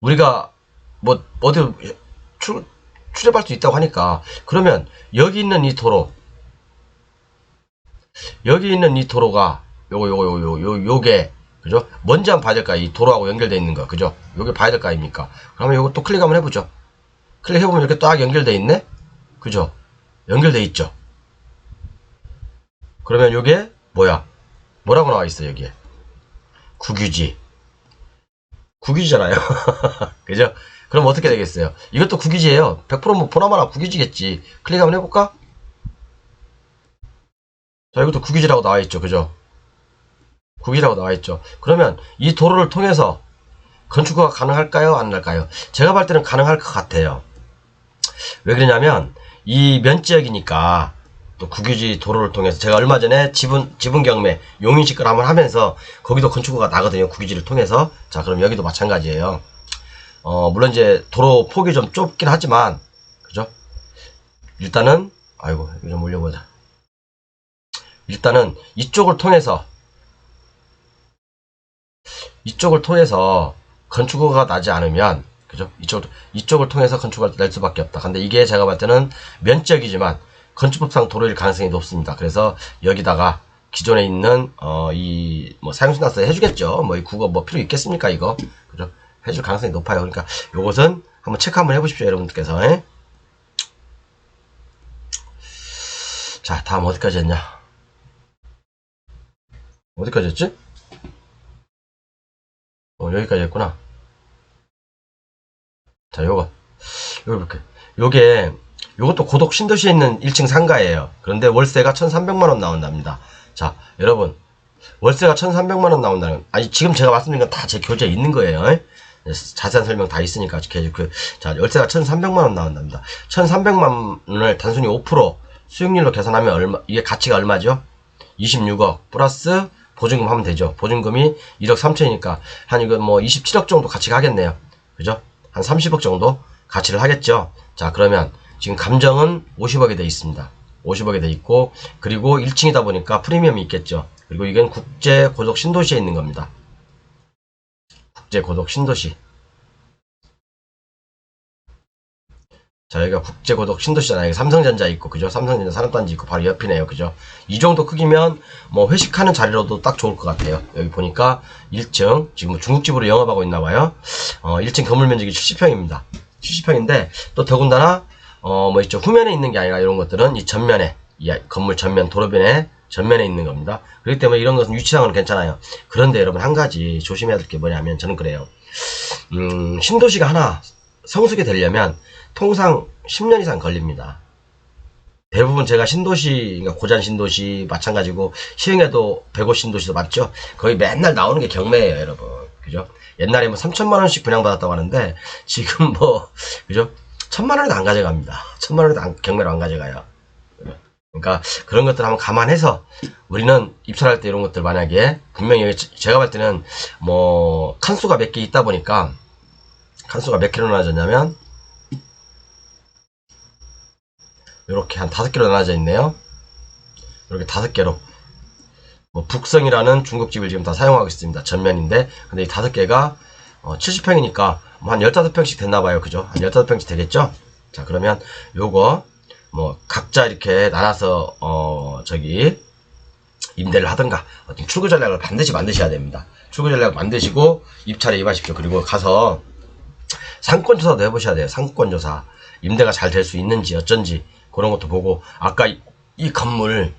우리가 뭐 어디 출입할 수 있다고 하니까, 그러면 여기 있는 이 도로, 여기 있는 이 도로가 요게 그죠? 뭔지 한번 봐야 될까? 이 도로하고 연결되어 있는 거. 그죠? 요게 봐야 될 거 아닙니까? 그러면 요거 또 클릭 한번 해보죠. 클릭해보면 이렇게 딱 연결되어 있네? 그죠? 연결되어 있죠? 그러면 요게 뭐야? 뭐라고 나와 있어, 여기에? 국유지. 국유지잖아요. 그죠? 그럼 어떻게 되겠어요? 이것도 국유지예요. 100%뭐 보나마나 국유지겠지. 클릭 한번 해볼까? 자, 이것도 국유지라고 나와 있죠. 그죠? 국유지라고 나와 있죠. 그러면 이 도로를 통해서 건축허가 가능할까요? 안 할까요? 제가 볼 때는 가능할 것 같아요. 왜 그러냐면 이 면지역이니까 또 국유지 도로를 통해서 제가 얼마 전에 지분 경매 용인시 걸 한번 하면서 거기도 건축허가 나거든요. 국유지를 통해서. 자, 그럼 여기도 마찬가지예요. 물론 이제 도로 폭이 좀 좁긴 하지만 그죠? 일단은 아이고 이거 좀 올려보자. 일단은 이쪽을 통해서 건축허가 나지 않으면 그죠? 이쪽을 통해서 건축허가 낼 수밖에 없다. 근데 이게 제가 봤을 때는 면적이지만 건축법상 도로일 가능성이 높습니다. 그래서 여기다가 기존에 있는 이 뭐 사용승낙서 해주겠죠. 뭐 이 국어 뭐 필요 있겠습니까 이거? 그죠? 해줄 가능성이 높아요. 그러니까 요것은 한번 체크 한번 해보십시오 여러분들께서. 에? 자, 다음 어디까지 했냐? 어디까지 했지? 여기까지 했구나. 자, 요거 이렇게 요것도 고독 신도시에 있는 1층 상가예요. 그런데 월세가 1,300만원 나온답니다. 자, 여러분 월세가 1,300만원 나온다는, 아니 지금 제가 말씀드린 건 다 제 교재에 있는 거예요. 자세한 설명 다 있으니까 자, 월세가 1,300만원 나온답니다. 1,300만원을 단순히 5% 수익률로 계산하면 이게 가치가 얼마죠? 26억 플러스 보증금 하면 되죠. 보증금이 1억 3천이니까 한 이거 뭐 27억 정도 가치가 하겠네요. 그죠? 한 30억 정도 가치를 하겠죠. 자, 그러면 지금 감정은 50억에 돼 있습니다. 50억에 돼 있고, 그리고 1층이다 보니까 프리미엄이 있겠죠. 그리고 이건 국제 고속 신도시에 있는 겁니다. 국제 고속 신도시. 자, 여기가 국제 고속 신도시잖아요. 여기 삼성전자 있고, 그죠? 삼성전자 산업단지 있고, 바로 옆이네요. 그죠? 이 정도 크기면, 뭐, 회식하는 자리로도 딱 좋을 것 같아요. 여기 보니까 1층, 지금 중국집으로 영업하고 있나봐요. 1층 건물 면적이 70평입니다. 70평인데, 또 더군다나, 뭐, 이쪽 후면에 있는 게 아니라 이런 것들은 이 전면에, 이 건물 전면, 도로변에 전면에 있는 겁니다. 그렇기 때문에 이런 것은 위치상으로 괜찮아요. 그런데 여러분, 한 가지 조심해야 될 게 뭐냐면, 저는 그래요. 신도시가 하나 성숙이 되려면, 통상 10년 이상 걸립니다. 대부분 제가 신도시, 그러니까 고잔 신도시 마찬가지고 시흥에도 105 신도시도 맞죠? 거의 맨날 나오는 게 경매예요, 여러분. 그죠? 옛날에 뭐 3천만 원씩 분양받았다고 하는데 지금 뭐 그죠? 1,000만 원에도 안 가져갑니다. 1,000만 원에도 경매로 안 가져가요. 그러니까 그런 것들 한번 감안해서 우리는 입찰할 때 이런 것들 만약에 분명히 여기 제가 볼 때는 뭐 칸수가 몇 개 있다 보니까 칸수가 몇 개로 나눠졌냐면 이렇게 한 5개로 나눠져 있네요. 이렇게 5개로. 뭐 북성이라는 중국집을 지금 다 사용하고 있습니다. 전면인데, 근데 이 5개가 70평이니까 뭐 한 15평씩 됐나봐요. 그죠? 한 15평씩 되겠죠? 자, 그러면 요거 뭐 각자 이렇게 나눠서 임대를 하든가 어떤 출구 전략을 반드시 만드셔야 됩니다. 출구 전략 만드시고 입찰에 임하십시오. 그리고 가서 상권조사도 해보셔야 돼요. 상권조사. 임대가 잘 될 수 있는지 어쩐지 그런 것도 보고, 아까 이 건물이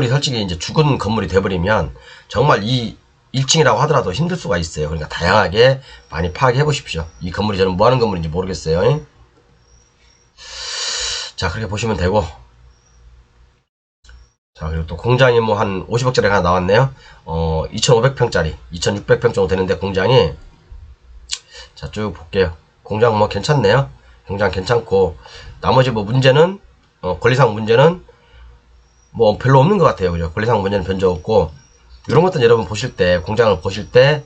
솔직히 이제 죽은 건물이 돼버리면 정말 이 1층이라고 하더라도 힘들 수가 있어요. 그러니까 다양하게 많이 파악해 보십시오. 이 건물이 저는 뭐 하는 건물인지 모르겠어요. 자, 그렇게 보시면 되고, 자, 그리고 또 공장이 뭐 한 50억짜리가 하나 나왔네요. 2,500평짜리, 2,600평 정도 되는데 공장이, 자, 쭉 볼게요. 공장 뭐 괜찮네요. 공장 괜찮고, 나머지 뭐 문제는, 권리상 문제는 뭐 별로 없는 것 같아요. 그죠? 권리상 문제는 변조 없고, 이런 것들은 여러분 보실 때, 공장을 보실 때,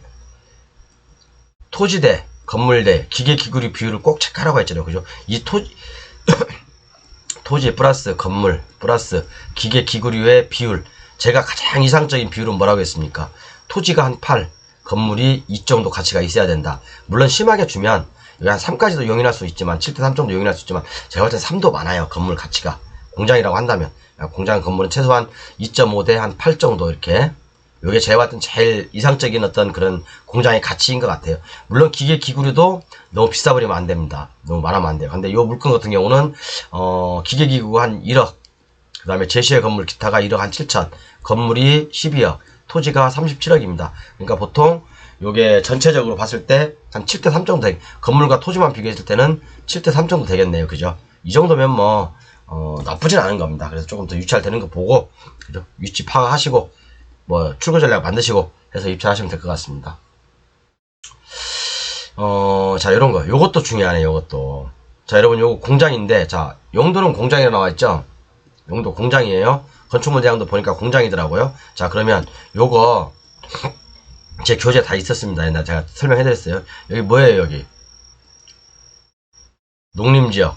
토지대, 건물대, 기계기구리 비율을 꼭 체크하라고 했잖아요. 그죠? 이 토지 플러스 건물 플러스 기계기구류의 비율, 제가 가장 이상적인 비율은 뭐라고 했습니까? 토지가 한 8, 건물이 2 정도 가치가 있어야 된다. 물론 심하게 주면 여기 한 3까지도 용인할 수 있지만, 7대3 정도 용인할 수 있지만, 제가 볼 땐 3도 많아요. 건물 가치가. 공장이라고 한다면. 공장 건물은 최소한 2.5대 한 8 정도 이렇게 요게 제가 봤던 제일 이상적인 어떤 그런 공장의 가치인 것 같아요. 물론 기계 기구류도 너무 비싸 버리면 안 됩니다. 너무 많으면 안 돼요. 근데 요 물건 같은 경우는 기계 기구가 한 1억, 그 다음에 제시의 건물 기타가 1억 한 7천, 건물이 12억, 토지가 37억입니다. 그러니까 보통 요게 전체적으로 봤을 때 한 7대 3 정도 건물과 토지만 비교했을 때는 7대 3 정도 되겠네요. 그죠? 이 정도면 뭐 나쁘진 않은 겁니다. 그래서 조금 더 유찰되는 거 보고, 그죠? 위치 파악하시고 뭐 출고 전략 만드시고 해서 입찰하시면 될 것 같습니다. 자, 요런 거. 요것도 중요하네, 요것도. 자, 여러분, 요거 공장인데, 자, 용도는 공장이라 나와있죠? 용도 공장이에요. 건축물 대항도 보니까 공장이더라고요. 자, 그러면 요거, 제 교재 다 있었습니다. 옛날 제가 설명해드렸어요. 여기 뭐예요, 여기? 농림지역.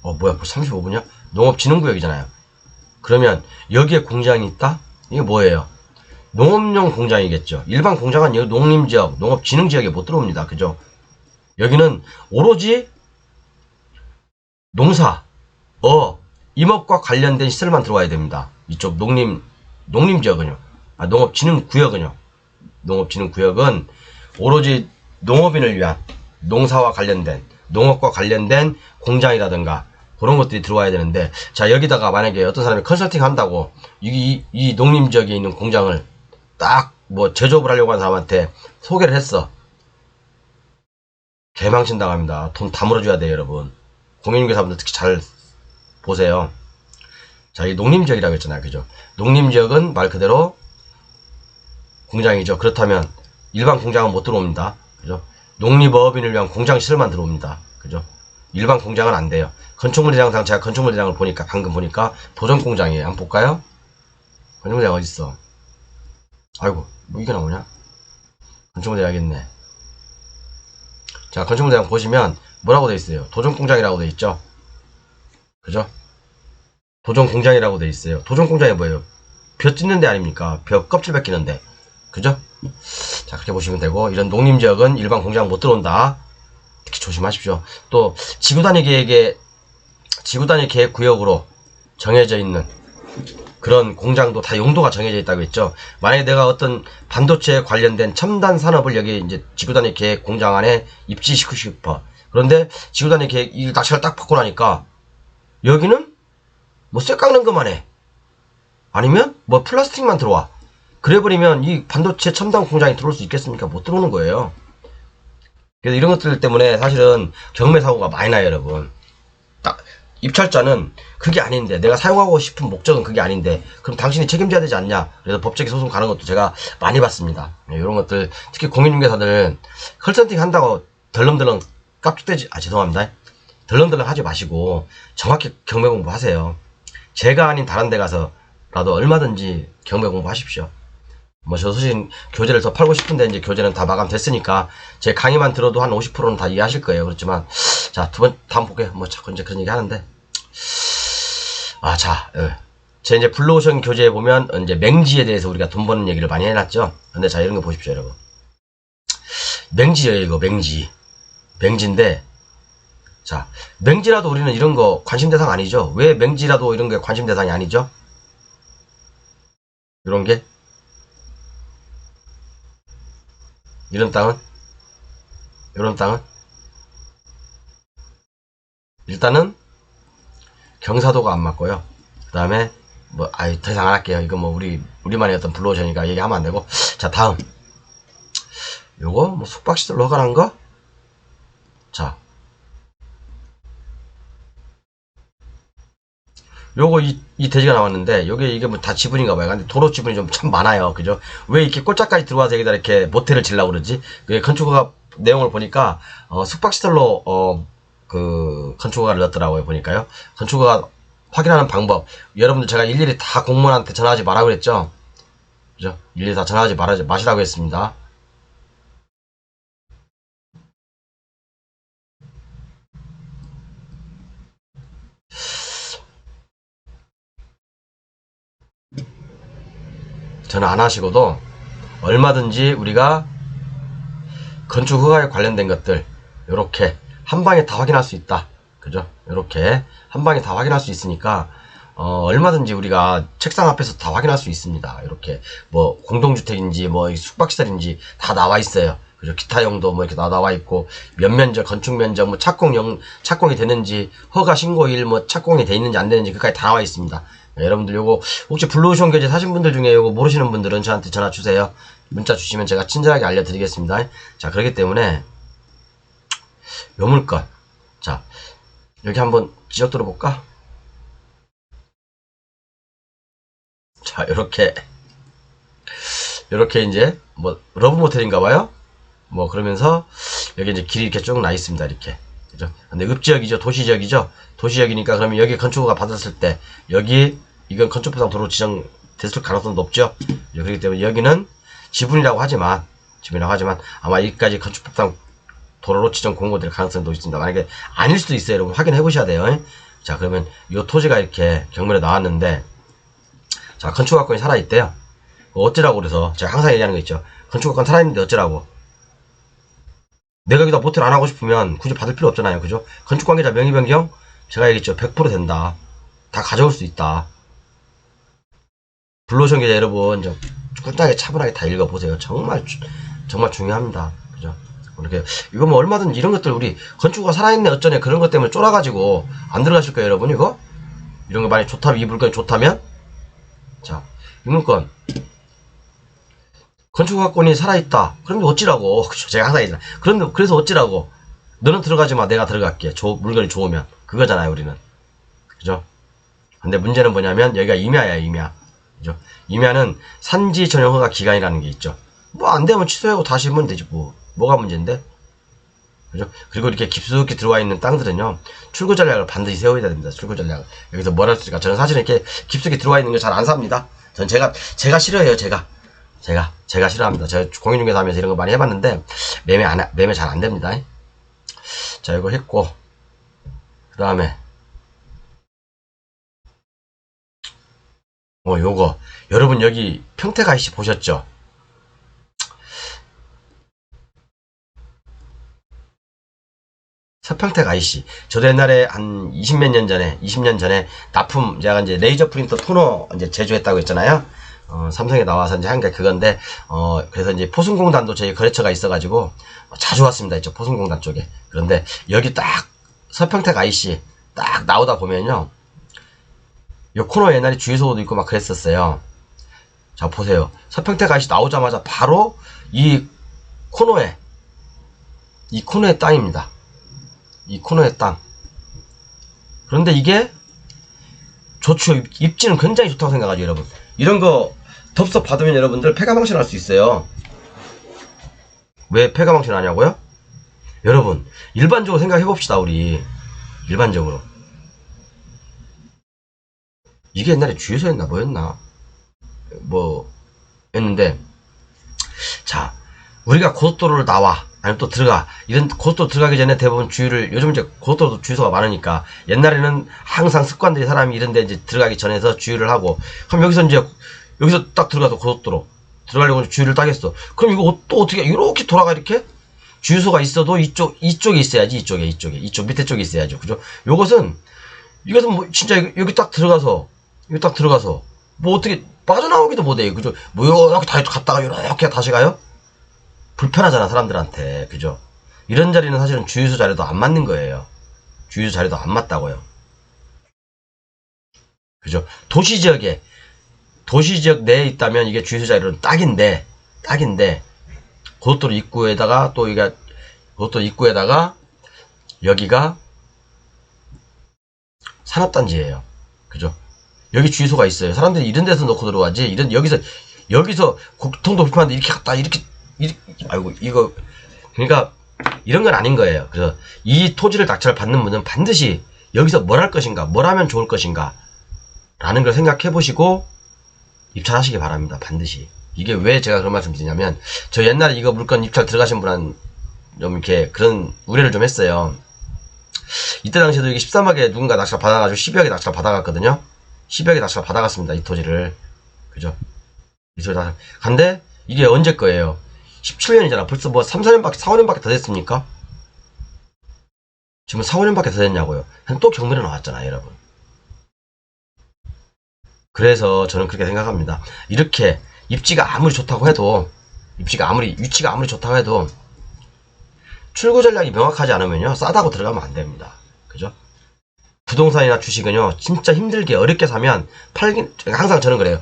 뭐야, 벌써 35분이야? 농업진흥구역이잖아요. 그러면 여기에 공장이 있다? 이게 뭐예요? 농업용 공장이겠죠. 일반 공장은 여기 농림지역, 농업진흥지역에 못 들어옵니다. 그죠? 여기는 오로지 농사, 임업과 관련된 시설만 들어와야 됩니다. 이쪽 농림지역은요. 농업진흥구역은요. 농업진흥구역은 오로지 농업인을 위한 농사와 관련된, 농업과 관련된 공장이라든가 그런 것들이 들어와야 되는데, 자, 여기다가 만약에 어떤 사람이 컨설팅 한다고 이 농림지역에 있는 공장을 딱 뭐 제조업을 하려고 하는 사람한테 소개를 했어. 개망신 당합니다. 돈 다 물어줘야 돼요, 여러분. 공인중개사분들 특히 잘 보세요. 자, 이 농림지역이라고 했잖아요. 그죠? 농림지역은 말 그대로 공장이죠. 그렇다면 일반 공장은 못 들어옵니다. 그죠? 농림어업인을 위한 공장 시설만 들어옵니다. 그죠? 일반 공장은 안 돼요. 건축물 대장상 제가 건축물 대장을 보니까 방금 보니까 도전 공장이에요. 한번 볼까요? 건축물 대장 어딨어? 아이고, 뭐 이게 나오냐? 건축물 대장 있네. 자, 건축물 대장 보시면 뭐라고 돼 있어요? 도전 공장이라고 돼 있죠? 그죠? 도전 공장이라고 돼 있어요. 도전 공장이 뭐예요? 벼 찢는 데 아닙니까? 벼 껍질 벗기는데. 그죠? 자, 그렇게 보시면 되고, 이런 농림지역은 일반 공장 못 들어온다. 특히 조심하십시오. 또 지구 단위 계획 구역으로 정해져 있는 그런 공장도 다 용도가 정해져 있다고 했죠. 만약에 내가 어떤 반도체에 관련된 첨단 산업을 여기 이제 지구 단위 계획 공장 안에 입지시키고 싶어. 그런데 지구 단위 계획 이 낙찰을 딱 받고 나니까 여기는 뭐 쇠 깎는 것만 해. 아니면 뭐 플라스틱만 들어와. 그래버리면 이 반도체 첨단 공장이 들어올 수 있겠습니까? 못 들어오는 거예요. 그래서 이런 것들 때문에 사실은 경매 사고가 많이 나요, 여러분. 딱 입찰자는 그게 아닌데, 내가 사용하고 싶은 목적은 그게 아닌데, 그럼 당신이 책임져야 되지 않냐? 그래서 법적인 소송 가는 것도 제가 많이 봤습니다. 네, 이런 것들 특히 공인중개사들 컨설팅 한다고 덜렁덜렁 깝죽대지, 죄송합니다. 덜렁덜렁 하지 마시고 정확히 경매 공부하세요. 제가 아닌 다른 데 가서라도 얼마든지 경매 공부하십시오. 뭐 저 사실 교재를 더 팔고 싶은데 이제 교재는 다 마감됐으니까 제 강의만 들어도 한 50%는 다 이해하실 거예요. 그렇지만 자, 다음 보게 뭐 자꾸 이제 그런 얘기 하는데, 제 이제 블루오션 교재에 보면 이제 맹지에 대해서 우리가 돈 버는 얘기를 많이 해놨죠. 근데 자, 이런 거 보십시오, 여러분. 맹지예요, 이거 맹지인데, 자, 맹지라도 우리는 이런 거 관심 대상 아니죠? 왜 맹지라도 이런 게 관심 대상이 아니죠? 이런 게 이런 땅은 일단은 경사도가 안 맞고요. 그 다음에 뭐 더 이상 안 할게요. 이거 뭐 우리만의 어떤 블루오션이니까 얘기하면 안 되고. 자, 다음 요거 뭐 숙박시설로 허가난 거. 자, 요거 이 대지가 나왔는데 이게 뭐 다 지분인가 봐요. 근데 도로 지분이 좀 참 많아요. 그죠? 왜 이렇게 꼴짝까지 들어와서 여기다 이렇게 모텔을 지려고 그러지? 건축허가 내용을 보니까 숙박시설로 그 건축허가를 넣었더라고요. 보니까요. 건축허가 확인하는 방법, 여러분들 제가 일일이 다 공무원한테 전화하지 말라고 그랬죠? 그죠? 일일이 다 전화하지 마시라고 했습니다. 전화 안 하시고도 얼마든지 우리가 건축 허가에 관련된 것들 요렇게 한 방에 다 확인할 수 있다. 그죠? 요렇게 한 방에 다 확인할 수 있으니까 얼마든지 우리가 책상 앞에서 다 확인할 수 있습니다. 이렇게 뭐 공동주택인지 뭐 숙박시설인지 다 나와 있어요. 그리고 기타용도 뭐 이렇게 다 나와 있고 몇 면적, 건축 면적, 뭐 착공이 되는지 허가 신고일 뭐 착공이 돼 있는지 안 되는지 그까지 다 나와 있습니다. 여러분들 요거 혹시 블루오션 교재 사신 분들 중에 요거 모르시는 분들은 저한테 전화 주세요. 문자 주시면 제가 친절하게 알려드리겠습니다. 자, 그렇기 때문에 요 물건, 자 여기 한번 지적 들어볼까? 자, 요렇게 이제 뭐 러브 모텔인가봐요. 뭐 그러면서 여기 이제 길이 이렇게 쭉 나 있습니다. 이렇게, 그죠? 근데 읍지역이죠, 도시지역이죠. 도시지역이니까 그러면 여기 건축허가 받았을 때 여기 이건 건축부상 도로 지정됐을 가능성이 높죠. 그렇기 때문에 여기는 지분이라고 하지만 아마 여기까지 건축법상 도로로 지정 공고될 가능성도 있습니다. 만약에 아닐 수도 있어요. 여러분 확인해 보셔야 돼요. 자, 그러면 이 토지가 이렇게 경매에 나왔는데, 자, 건축가건이 살아있대요. 어쩌라고 그래서 제가 항상 얘기하는 거 있죠. 건축가건 살아있는데 어쩌라고. 내가 여기다 모텔 안 하고 싶으면 굳이 받을 필요 없잖아요. 그죠? 건축관계자 명의 변경 제가 얘기했죠. 100% 된다. 다 가져올 수 있다. 블루오션 계좌 여러분 좀 꿀딱하게 차분하게 다 읽어보세요. 정말 중요합니다. 그죠? 이렇게 이거 뭐 얼마든 이런 것들 우리 건축가 살아있네 어쩌네 그런 것 때문에 쫄아가지고 안 들어가실 거예요. 여러분 이거 이런 거 만약 좋다면, 이 물건이 좋다면, 자, 이 물건 건축가건이 살아있다. 그런데 어찌라고. 그쵸? 제가 항상 얘기하잖아. 그런데 그래서 어찌라고. 너는 들어가지 마. 내가 들어갈게. 물건이 좋으면. 그거잖아요, 우리는. 그죠? 근데 문제는 뭐냐면 여기가 임야야, 임야. 그죠? 임야는 산지 전용 허가 기간이라는 게 있죠. 뭐 안 되면 취소하고 다시 하면 되지 뭐. 뭐가 문제인데? 그죠? 그리고 이렇게 깊숙이 들어와 있는 땅들은요, 출구 전략을 반드시 세워야 됩니다. 출구 전략을. 여기서 뭘 할 수 있을까? 저는 사실 이렇게 깊숙이 들어와 있는 거 잘 안 삽니다. 전 제가 싫어해요, 제가 싫어합니다. 제가 공인중개사 하면서 이런 거 많이 해봤는데, 매매 잘 안 됩니다. 자, 이거 했고, 그 다음에, 요거. 여러분 여기 평택 IC 보셨죠? 서평택 IC. 저도 옛날에 한 20년 전에 납품, 제가 이제 레이저 프린터 토너 이제 제조했다고 했잖아요. 삼성에 나와서 이제 한 게 그건데, 그래서 이제 포승공단도 저희 거래처가 있어가지고, 자주 왔습니다. 이쪽 포승공단 쪽에. 그런데 여기 딱, 서평택 IC 딱 나오다 보면요. 요 코너 옛날에 주유소도 있고 막 그랬었어요. 자, 보세요. 서평택 IC 나오자마자 바로 이 코너에 땅입니다. 이 코너의 땅. 그런데 이게 좋죠. 입지는 굉장히 좋다고 생각하죠, 여러분. 이런 거 덥석 받으면 여러분들 폐가망신 할 수 있어요. 왜 폐가망신 하냐고요? 여러분, 일반적으로 생각해 봅시다, 우리. 일반적으로. 이게 옛날에 주유소였나 뭐였나? 였는데, 자, 우리가 고속도로를 나와. 아니면 또 들어가. 이런 고속도로 들어가기 전에 대부분 요즘 이제 고속도로 주유소가 많으니까, 옛날에는 항상 습관들이 사람이 이런데 이제 들어가기 전에서 주유를 하고, 그럼 여기서 딱 들어가서 고속도로 들어가려고 주유를 딱 했어. 그럼 이거 또 어떻게, 이렇게 돌아가, 이렇게? 주유소가 있어도 이쪽에 있어야지, 이쪽 밑에 쪽에 있어야죠. 그죠? 이것은 뭐, 진짜 여기 딱 들어가서, 뭐 어떻게 빠져나오기도 못해요. 그죠? 뭐 이렇게 다 갔다가 이렇게 다시 가요? 불편하잖아, 사람들한테. 그죠? 이런 자리는 사실은 주유소 자리도 안 맞는 거예요. 주유소 자리도 안 맞다고요. 그죠? 도시지역 내에 있다면 이게 주유소 자리로는 딱인데, 고속도로 입구에다가 여기가 산업단지예요. 그죠? 여기 주유소가 있어요. 사람들이 이런 데서 넣고 들어가지. 여기서 교통도 불편한데 이렇게 갔다, 아이고, 이거, 그러니까, 이런 건 아닌 거예요. 그래서, 이 토지를 낙찰 받는 분은 반드시 여기서 뭘 할 것인가, 뭘 하면 좋을 것인가, 라는 걸 생각해 보시고, 입찰하시기 바랍니다. 반드시. 이게 왜 제가 그런 말씀 드리냐면, 저 옛날에 이거 물건 입찰 들어가신 분한, 좀 이렇게, 그런 우려를 좀 했어요. 이때 당시에도 이게 13억에 누군가 낙찰 받아가지고 12억에 낙찰 받아갔거든요. 12억에 낙찰 받아갔습니다. 이 토지를. 그죠? 이 토지 낙찰. 근데, 이게 언제 거예요? 17년이잖아. 벌써 뭐 3, 4년밖에, 4, 5년밖에 더 됐습니까? 지금 4, 5년밖에 더 됐냐고요. 또 경매로 나왔잖아요, 여러분. 그래서 저는 그렇게 생각합니다. 이렇게 입지가 아무리 좋다고 해도, 위치가 아무리 좋다고 해도 출구 전략이 명확하지 않으면요, 싸다고 들어가면 안 됩니다. 그죠? 부동산이나 주식은요, 진짜 힘들게 어렵게 사면 팔긴, 항상 저는 그래요.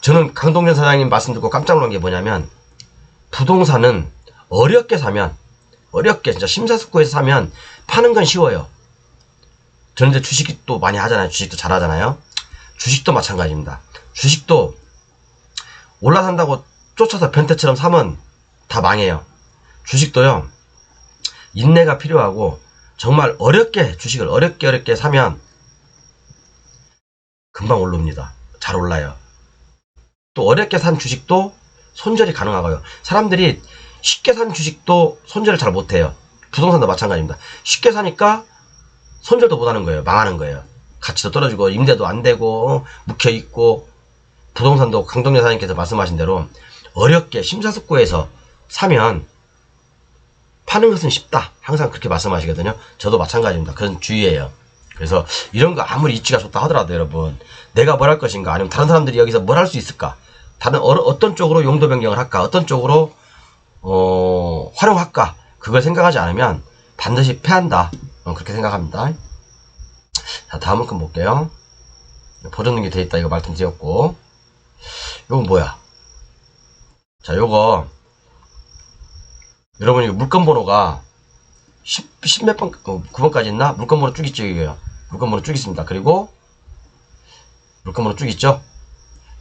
저는 강동현 사장님 말씀 듣고 깜짝 놀란 게 뭐냐면, 부동산은 어렵게 사면, 어렵게 진짜 심사숙고해서 사면 파는 건 쉬워요. 저는 이제 주식도 많이 하잖아요. 주식도 잘 하잖아요. 주식도 마찬가지입니다. 주식도 올라산다고 쫓아서 변태처럼 사면 다 망해요. 주식도요, 인내가 필요하고 정말 어렵게, 주식을 어렵게 사면 금방 오릅니다. 잘 올라요. 또 어렵게 산 주식도 손절이 가능하고요. 사람들이 쉽게 산 주식도 손절을 잘 못해요. 부동산도 마찬가지입니다. 쉽게 사니까 손절도 못하는 거예요. 망하는 거예요. 가치도 떨어지고 임대도 안 되고 묵혀있고. 부동산도 강동현 사장님께서 말씀하신 대로 어렵게 심사숙고해서 사면 파는 것은 쉽다. 항상 그렇게 말씀하시거든요. 저도 마찬가지입니다. 그건 주의예요. 그래서 이런 거 아무리 이치가 좋다 하더라도 여러분, 내가 뭘 할 것인가, 아니면 다른 사람들이 여기서 뭘 할 수 있을까, 다른 어떤 쪽으로 용도 변경을 할까, 어떤 쪽으로 활용할까, 그걸 생각하지 않으면 반드시 패한다. 그렇게 생각합니다. 자, 다음 건 볼게요. 보존 등기 돼 있다, 이거 말씀드렸고. 요건 뭐야? 자, 요거 여러분, 이거 물건 번호가 10 몇 번, 9번까지 있나? 물건 번호 쭉 있죠, 이게요. 물건 번호 쭉 있습니다. 그리고 물건 번호 쭉 있죠?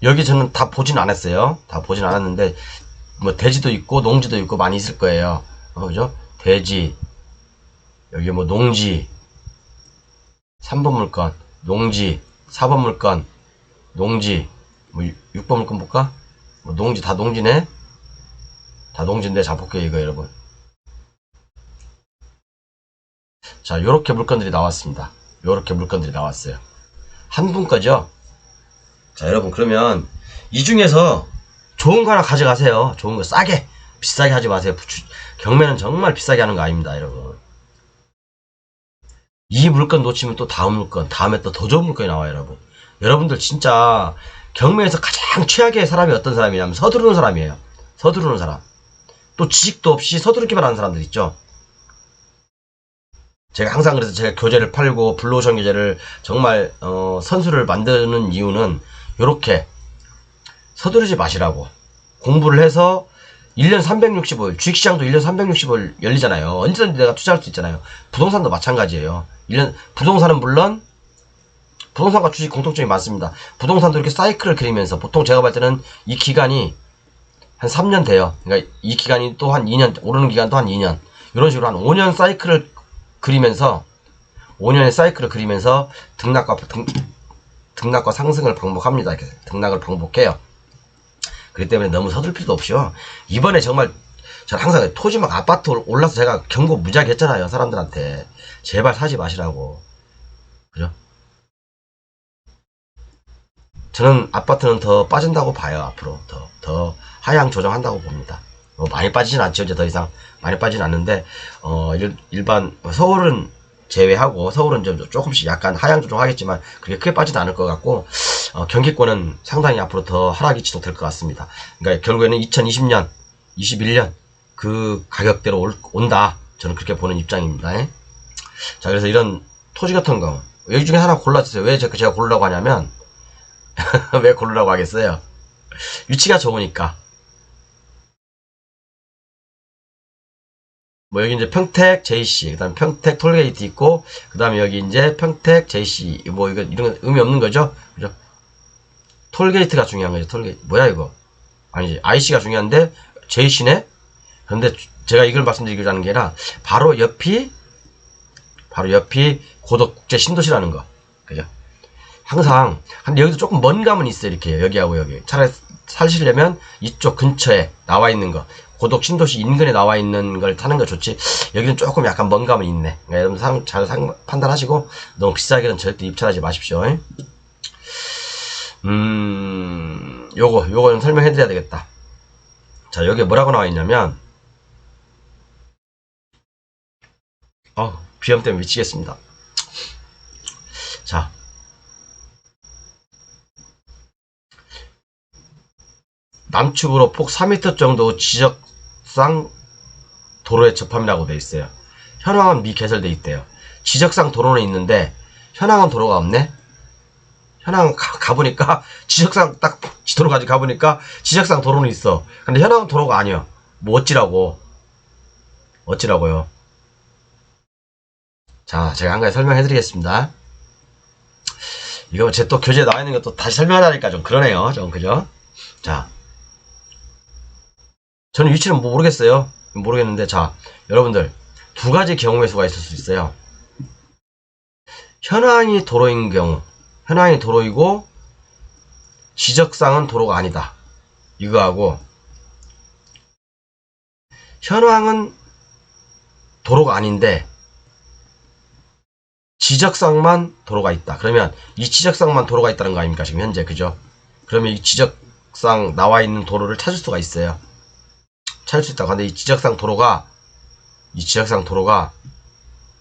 여기 저는 다 보진 않았어요. 다 보진 않았는데, 뭐, 대지도 있고, 농지도 있고, 많이 있을 거예요. 그죠? 대지, 여기 뭐, 농지, 3번 물건, 농지, 4번 물건, 농지, 뭐, 6번 물건 볼까? 뭐, 농지, 다 농지네? 다 농지인데, 자, 볼게요, 이거, 여러분. 자, 요렇게 물건들이 나왔습니다. 요렇게 물건들이 나왔어요. 한 분 거죠? 자, 여러분, 그러면 이 중에서 좋은 거 하나 가져가세요. 좋은 거 싸게, 비싸게 하지 마세요. 경매는 정말 비싸게 하는 거 아닙니다, 여러분. 이 물건 놓치면 또 다음 물건, 다음에 또 더 좋은 물건이 나와요, 여러분. 여러분들 진짜 경매에서 가장 최악의 사람이 어떤 사람이냐면 서두르는 사람이에요. 서두르는 사람. 또 지식도 없이 서두르기만 하는 사람들 있죠. 제가 항상 그래서 제가 교재를 팔고 블루오션 교재를 정말 선수를 만드는 이유는 요렇게 서두르지 마시라고. 공부를 해서 1년 365일, 주식시장도 1년 365일 열리잖아요. 언제든지 내가 투자할 수 있잖아요. 부동산도 마찬가지예요. 1년, 부동산은 물론 부동산과 주식 공통점이 많습니다. 부동산도 이렇게 사이클을 그리면서, 보통 제가 볼 때는 이 기간이 한 3년 돼요. 그러니까 이 기간이 또 한 2년, 오르는 기간도 한 2년, 이런 식으로 한 5년 사이클을 그리면서, 5년의 사이클을 그리면서 등락과 상승을 반복합니다. 이렇게 등락을 반복해요. 그렇기 때문에 너무 서둘 필요도 없이요. 이번에 정말 저는 항상 토지막 아파트 올라서 제가 경고 무지하게 했잖아요. 사람들한테 제발 사지 마시라고. 그죠? 저는 아파트는 더 빠진다고 봐요. 앞으로 더 하향 조정한다고 봅니다. 많이 빠지진 않죠. 이제 더 이상 많이 빠지진 않는데, 일반 서울은 제외하고, 서울은 좀 조금씩 약간 하향 조정하겠지만 그렇게 크게 빠지도 않을 것 같고, 경기권은 상당히 앞으로 더 하락이 지속될 것 같습니다. 그러니까 결국에는 2020년, 21년 그 가격대로 온다. 저는 그렇게 보는 입장입니다. 자, 그래서 이런 토지 같은 거 여기 중에 하나 골라주세요. 왜 제가 고르라고 하냐면 왜 고르라고 하겠어요? 위치가 좋으니까. 뭐 여기 이제 평택 JC, 그다음 평택 톨게이트 있고, 그다음에 여기 이제 평택 JC, 뭐 이거 이런 거 의미 없는 거죠, 그죠? 톨게이트가 중요한 거죠. 톨게이트 뭐야 이거? 아니지, IC가 중요한데 JC네. 그런데 제가 이걸 말씀드리려는 게 아니라 바로 옆이 고덕 국제 신도시라는 거, 그죠? 항상 근데 여기도 조금 먼 감은 있어요. 이렇게 여기하고 여기 차라리 사시려면 이쪽 근처에 나와 있는 거, 고덕 신도시 인근에 나와 있는 걸 타는 거 좋지. 여기는 조금 약간 먼 감은 있네. 그러니까 여러분 잘 판단하시고 너무 비싸게는 절대 입찰하지 마십시오. 요거는 설명해 드려야 되겠다. 자, 여기 뭐라고 나와 있냐면, 비염 때문에 미치겠습니다. 자, 남측으로 폭 4m 정도 지적상 도로에 접함이라고 돼 있어요. 현황은 미개설돼 있대요. 지적상 도로는 있는데 현황은 도로가 없네. 현황 가보니까 지적상 딱 지도로 가보니까 지적상 도로는 있어. 근데 현황은 도로가 아니야. 뭐 어찌라고요. 자, 제가 한 가지 설명해 드리겠습니다. 이거 제 또 교재에 나와 있는 것도 다시 설명하니까 좀 그러네요. 좀 그죠? 자, 저는 위치는 모르겠어요. 모르겠는데, 자, 여러분들 두 가지 경우의 수가 있을 수 있어요. 현황이 도로인 경우, 현황이 도로이고 지적상은 도로가 아니다. 이거하고 현황은 도로가 아닌데 지적상만 도로가 있다. 그러면 이 지적상만 도로가 있다는 거 아닙니까? 지금 현재 그죠? 그러면 이 지적상 나와 있는 도로를 찾을 수가 있어요. 찾을 수 있다. 근데 이 지적상 도로가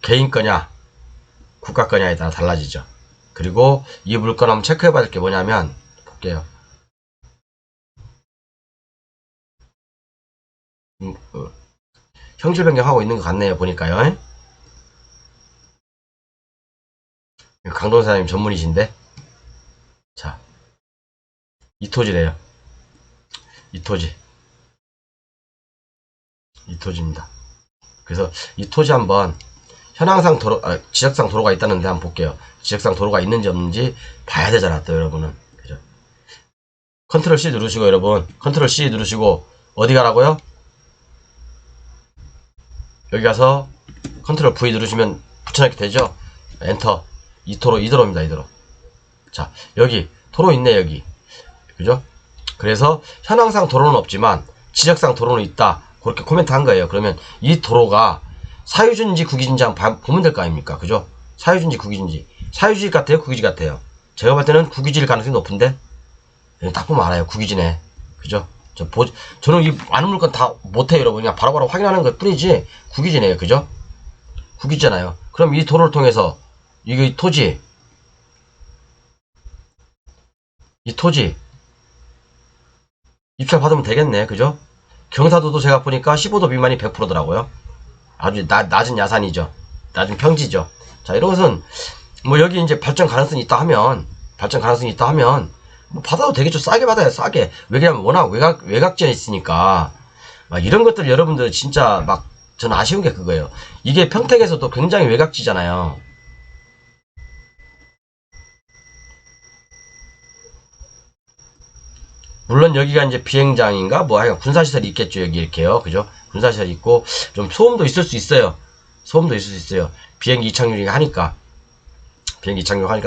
개인 거냐 국가 거냐에 따라 달라지죠. 그리고 이 물건 한번 체크해 봐야 될 게 뭐냐면 볼게요. 형질 변경하고 있는 것 같네요. 보니까요. 강동 사장님 전문이신데, 자, 이토지래요. 이토지입니다. 그래서 이토지 한번 현황상 도로, 지적상 도로가 있다는데 한번 볼게요. 지적상 도로가 있는지 없는지 봐야 되잖아, 또 여러분은. 그죠? 컨트롤 C 누르시고, 여러분, 컨트롤 C 누르시고 어디 가라고요? 여기 가서 컨트롤 V 누르시면 붙여넣기 되죠? 엔터. 이도로입니다. 이도로. 자, 여기 도로 있네. 여기. 그죠? 그래서 현황상 도로는 없지만 지적상 도로는 있다. 그렇게 코멘트 한 거예요. 그러면 이 도로가 사유지인지 국유지인지 한번 보면 될 거 아닙니까? 그죠? 사유지인지 국유지인지. 사유지 같아요? 국유지 같아요? 제가 볼 때는 국유지일 가능성이 높은데, 딱 보면 알아요. 국유지네. 그죠? 저는 이 많은 물건 다 못해요, 여러분. 그냥 바로바로 확인하는 것 뿐이지, 국유지네요. 그죠? 국유지잖아요. 그럼 이 도로를 통해서, 이 토지, 입찰 받으면 되겠네. 그죠? 경사도도 제가 보니까 15도 미만이 100%더라고요. 아주 낮은 야산이죠. 낮은 평지죠. 자, 이런 것은 뭐 여기 이제 발전 가능성이 있다 하면 뭐 받아도 되겠죠. 싸게 받아요. 싸게. 왜냐면 워낙 외곽지에 있으니까. 막 이런 것들 여러분들 진짜 막 저는 아쉬운 게 그거예요. 이게 평택에서도 굉장히 외곽지잖아요. 물론 여기가 이제 비행장인가 뭐 하여간 군사시설이 있겠죠. 여기 이렇게요. 그죠? 군사시설이 있고 좀 소음도 있을 수 있어요. 비행기 이착륙이 하니까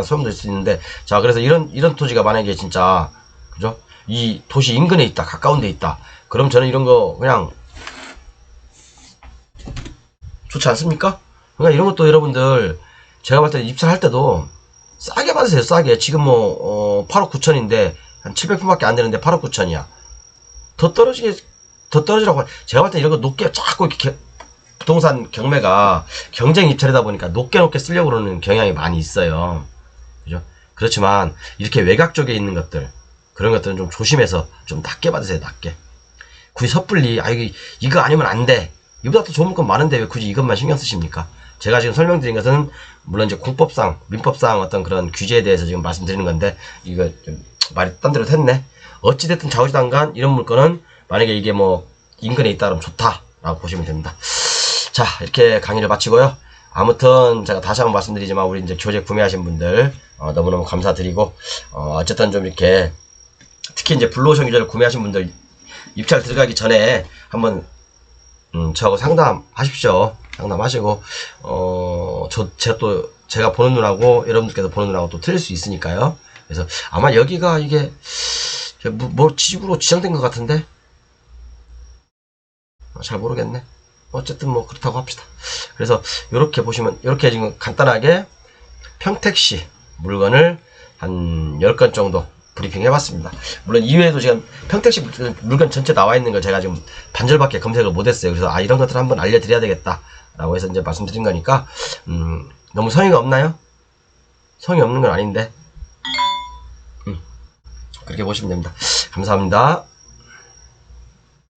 소음도 있을 수 있는데, 자, 그래서 이런 토지가 만약에 진짜, 그죠? 이 도시 인근에 있다, 가까운 데 있다. 그럼 저는 이런 거 그냥 좋지 않습니까? 그러니까 이런 것도 여러분들 제가 봤을 때 입찰할 때도 싸게 받으세요. 싸게. 지금 뭐 8억 9천인데 한 700평밖에 안 되는데 8억 9천이야. 더 떨어지라고. 제가 봤을 때 이런 거 높게 자꾸 이렇게 부동산 경매가 경쟁 입찰이다 보니까 높게 쓰려고 그러는 경향이 많이 있어요. 그죠? 그렇지만 이렇게 외곽 쪽에 있는 것들, 그런 것들은 좀 조심해서 좀 낮게 받으세요. 낮게. 굳이 섣불리 이거 아니면 안 돼. 이보다 더 좋은 물건 많은데 왜 굳이 이것만 신경 쓰십니까? 제가 지금 설명드린 것은 물론 이제 공법상, 민법상 어떤 그런 규제에 대해서 지금 말씀드리는 건데, 이거 좀 말이 딴 데로 샜네. 어찌됐든 좌우지단간 이런 물건은 만약에 이게 뭐 인근에 있다 그러면 좋다라고 보시면 됩니다. 자, 이렇게 강의를 마치고요. 아무튼 제가 다시 한번 말씀드리지만 우리 이제 교재 구매하신 분들 너무너무 감사드리고, 어쨌든 좀 이렇게 특히 이제 블루오션 교재를 구매하신 분들 입찰 들어가기 전에 한번 저하고 상담하십시오. 상담하시고 제가 보는 눈하고 여러분들께서 보는 눈하고 또 틀릴 수 있으니까요. 그래서 아마 여기가 이게 뭐 집으로 지정된 것 같은데 잘 모르겠네. 어쨌든 뭐 그렇다고 합시다. 그래서 이렇게 보시면 이렇게 지금 간단하게 평택시 물건을 한 10건 정도 브리핑 해봤습니다. 물론 이외에도 지금 평택시 물건 전체 나와 있는 걸 제가 지금 반절밖에 검색을 못했어요. 그래서 이런 것들을 한번 알려드려야 되겠다 라고 해서 이제 말씀드린 거니까 너무 성의가 없나요? 성의 없는 건 아닌데 그렇게 보시면 됩니다. 감사합니다.